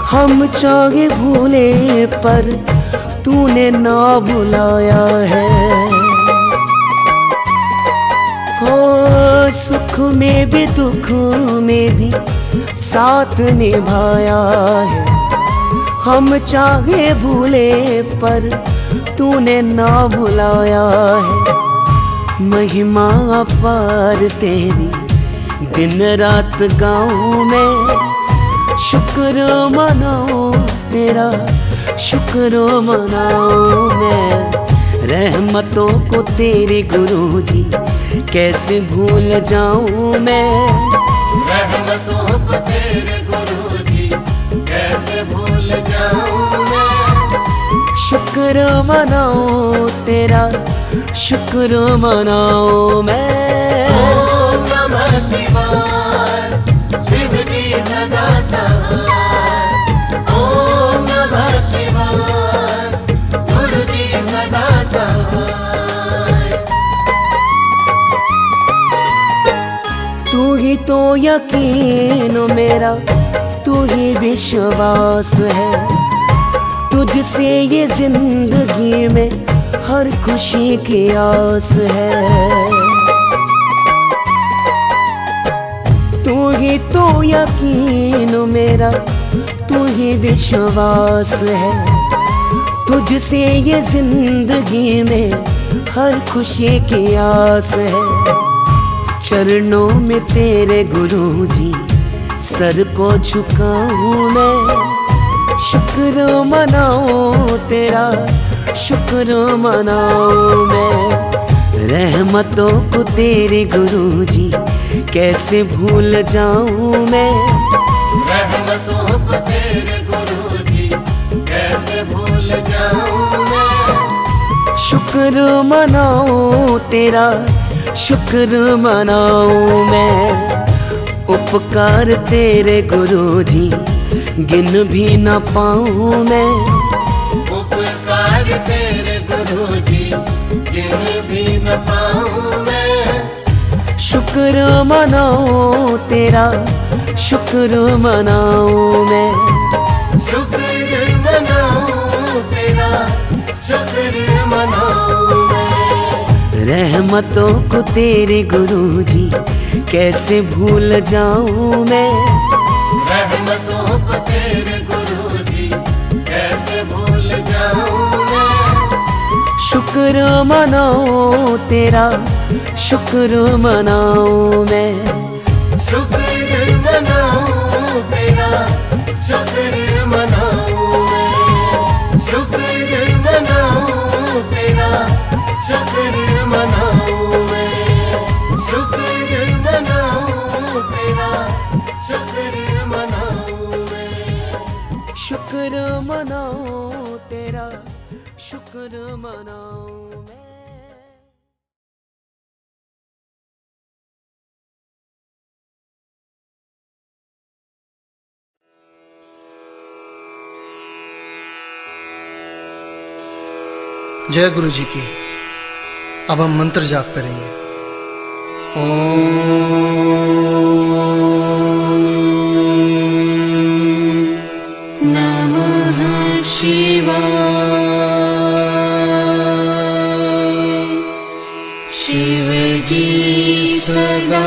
हम चाहे भूले पर तूने ना भुलाया है। हो सुख में भी दुख में भी साथ निभाया है। हम चाहे भूले पर तूने ना भुलाया है। महिमा अपार तेरी दिन रात गाऊं मैं, शुक्र मनाऊं तेरा, शुक्र मनाऊं मैं। रहमतों को तेरे गुरु जी कैसे भूल जाऊं मैं, रहमतों को तेरे गुरुजी कैसे भूल जाऊं मैं। शुक्र मनाऊं तेरा, शुक्र मनाऊं मैं। ओम नमः शिवाय, शिव जी सदा सहाय। ओम नमः शिवाय, गुरु जी सदा सहाय। तू ही तो यकीन मेरा, तू ही विश्वास है। तुझसे ये जिंदगी में हर खुशी की आस है। तू ही तो यकीन मेरा, तू ही विश्वास है। तुझसे ये जिंदगी में हर खुशी की आस है। चरणों में तेरे गुरु जी सर को झुकाऊं मैं, शुक्र मनाऊं तेरा, शुक्र मनाऊं मैं। रहमतों को तेरे गुरु जी कैसे भूल जाऊं मैं, रहमतों को तेरे गुरुजी कैसे भूल जाऊं मैं। शुक्र मनाऊं तेरा, शुक्र मनाऊं मैं। उपकार तेरे गुरु जी गिन भी न पाऊं मैं, उपकार तेरे गुरुजी गिन भी न पाऊं मैं। शुक्र मनाऊं तेरा, शुक्र मनाऊं मैं, शुक्र मनाऊं तेरा, शुक्र मनाऊं मैं। रहमतों को तेरे गुरुजी कैसे भूल जाऊं मैं, रहमतों को तेरे गुरुजी कैसे भूल जाऊं मैं। शुक्र मनाऊं तेरा, शुक्र मनाऊं मैं, शुक्र मनाऊं तेरा, शुक्र मनाऊं मैं। शुक्र मनाऊं तेरा, शुक्र मनाऊं मैं। शुक्र मनाऊं तेरा, शुक्र मनाऊं मैं। शुक्र मनाऊं तेरा, शुक्र मनाऊं मैं। जय गुरु जी की। अब हम मंत्र जाप करेंगे। नमः शिवाय, शिव जी सदा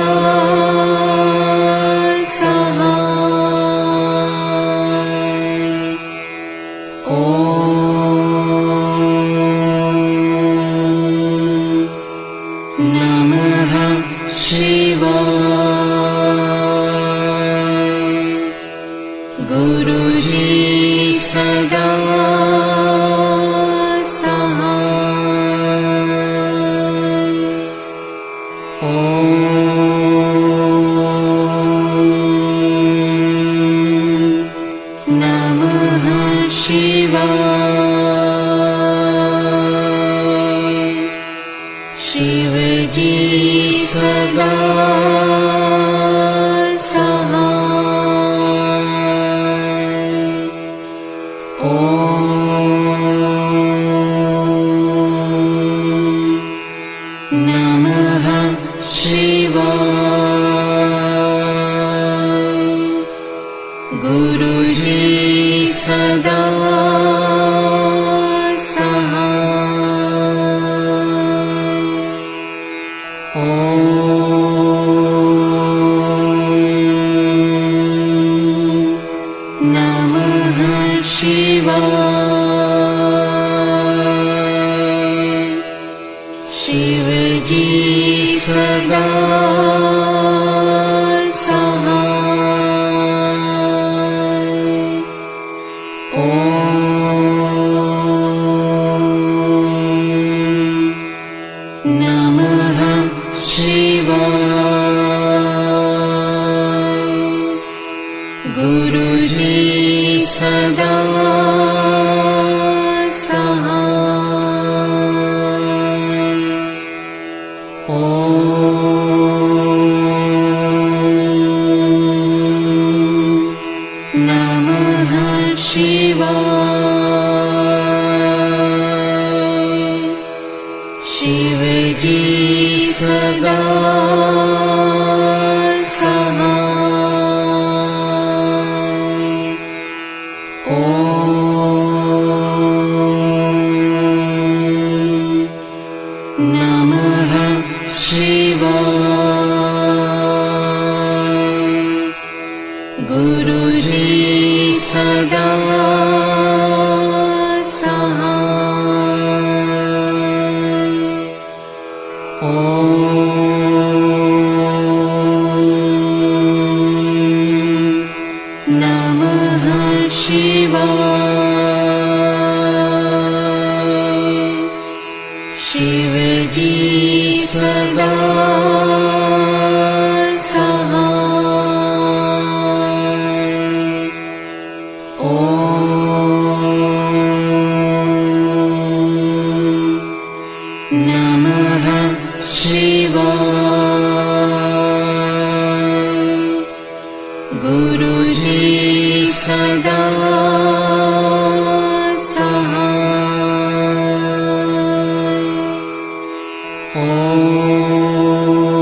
ओम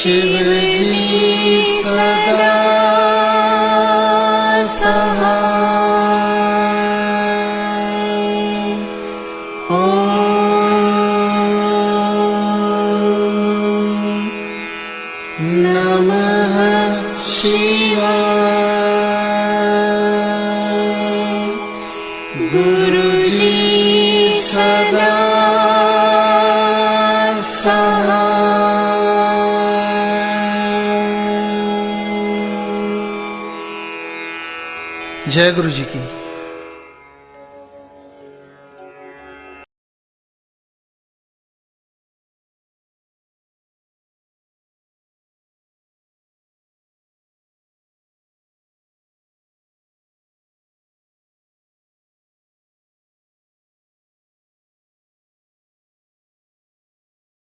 शिव जी सदा सहाय। ओम नमः शिवाय। गुरु जी सदा सहाय। जय गुरु जी की।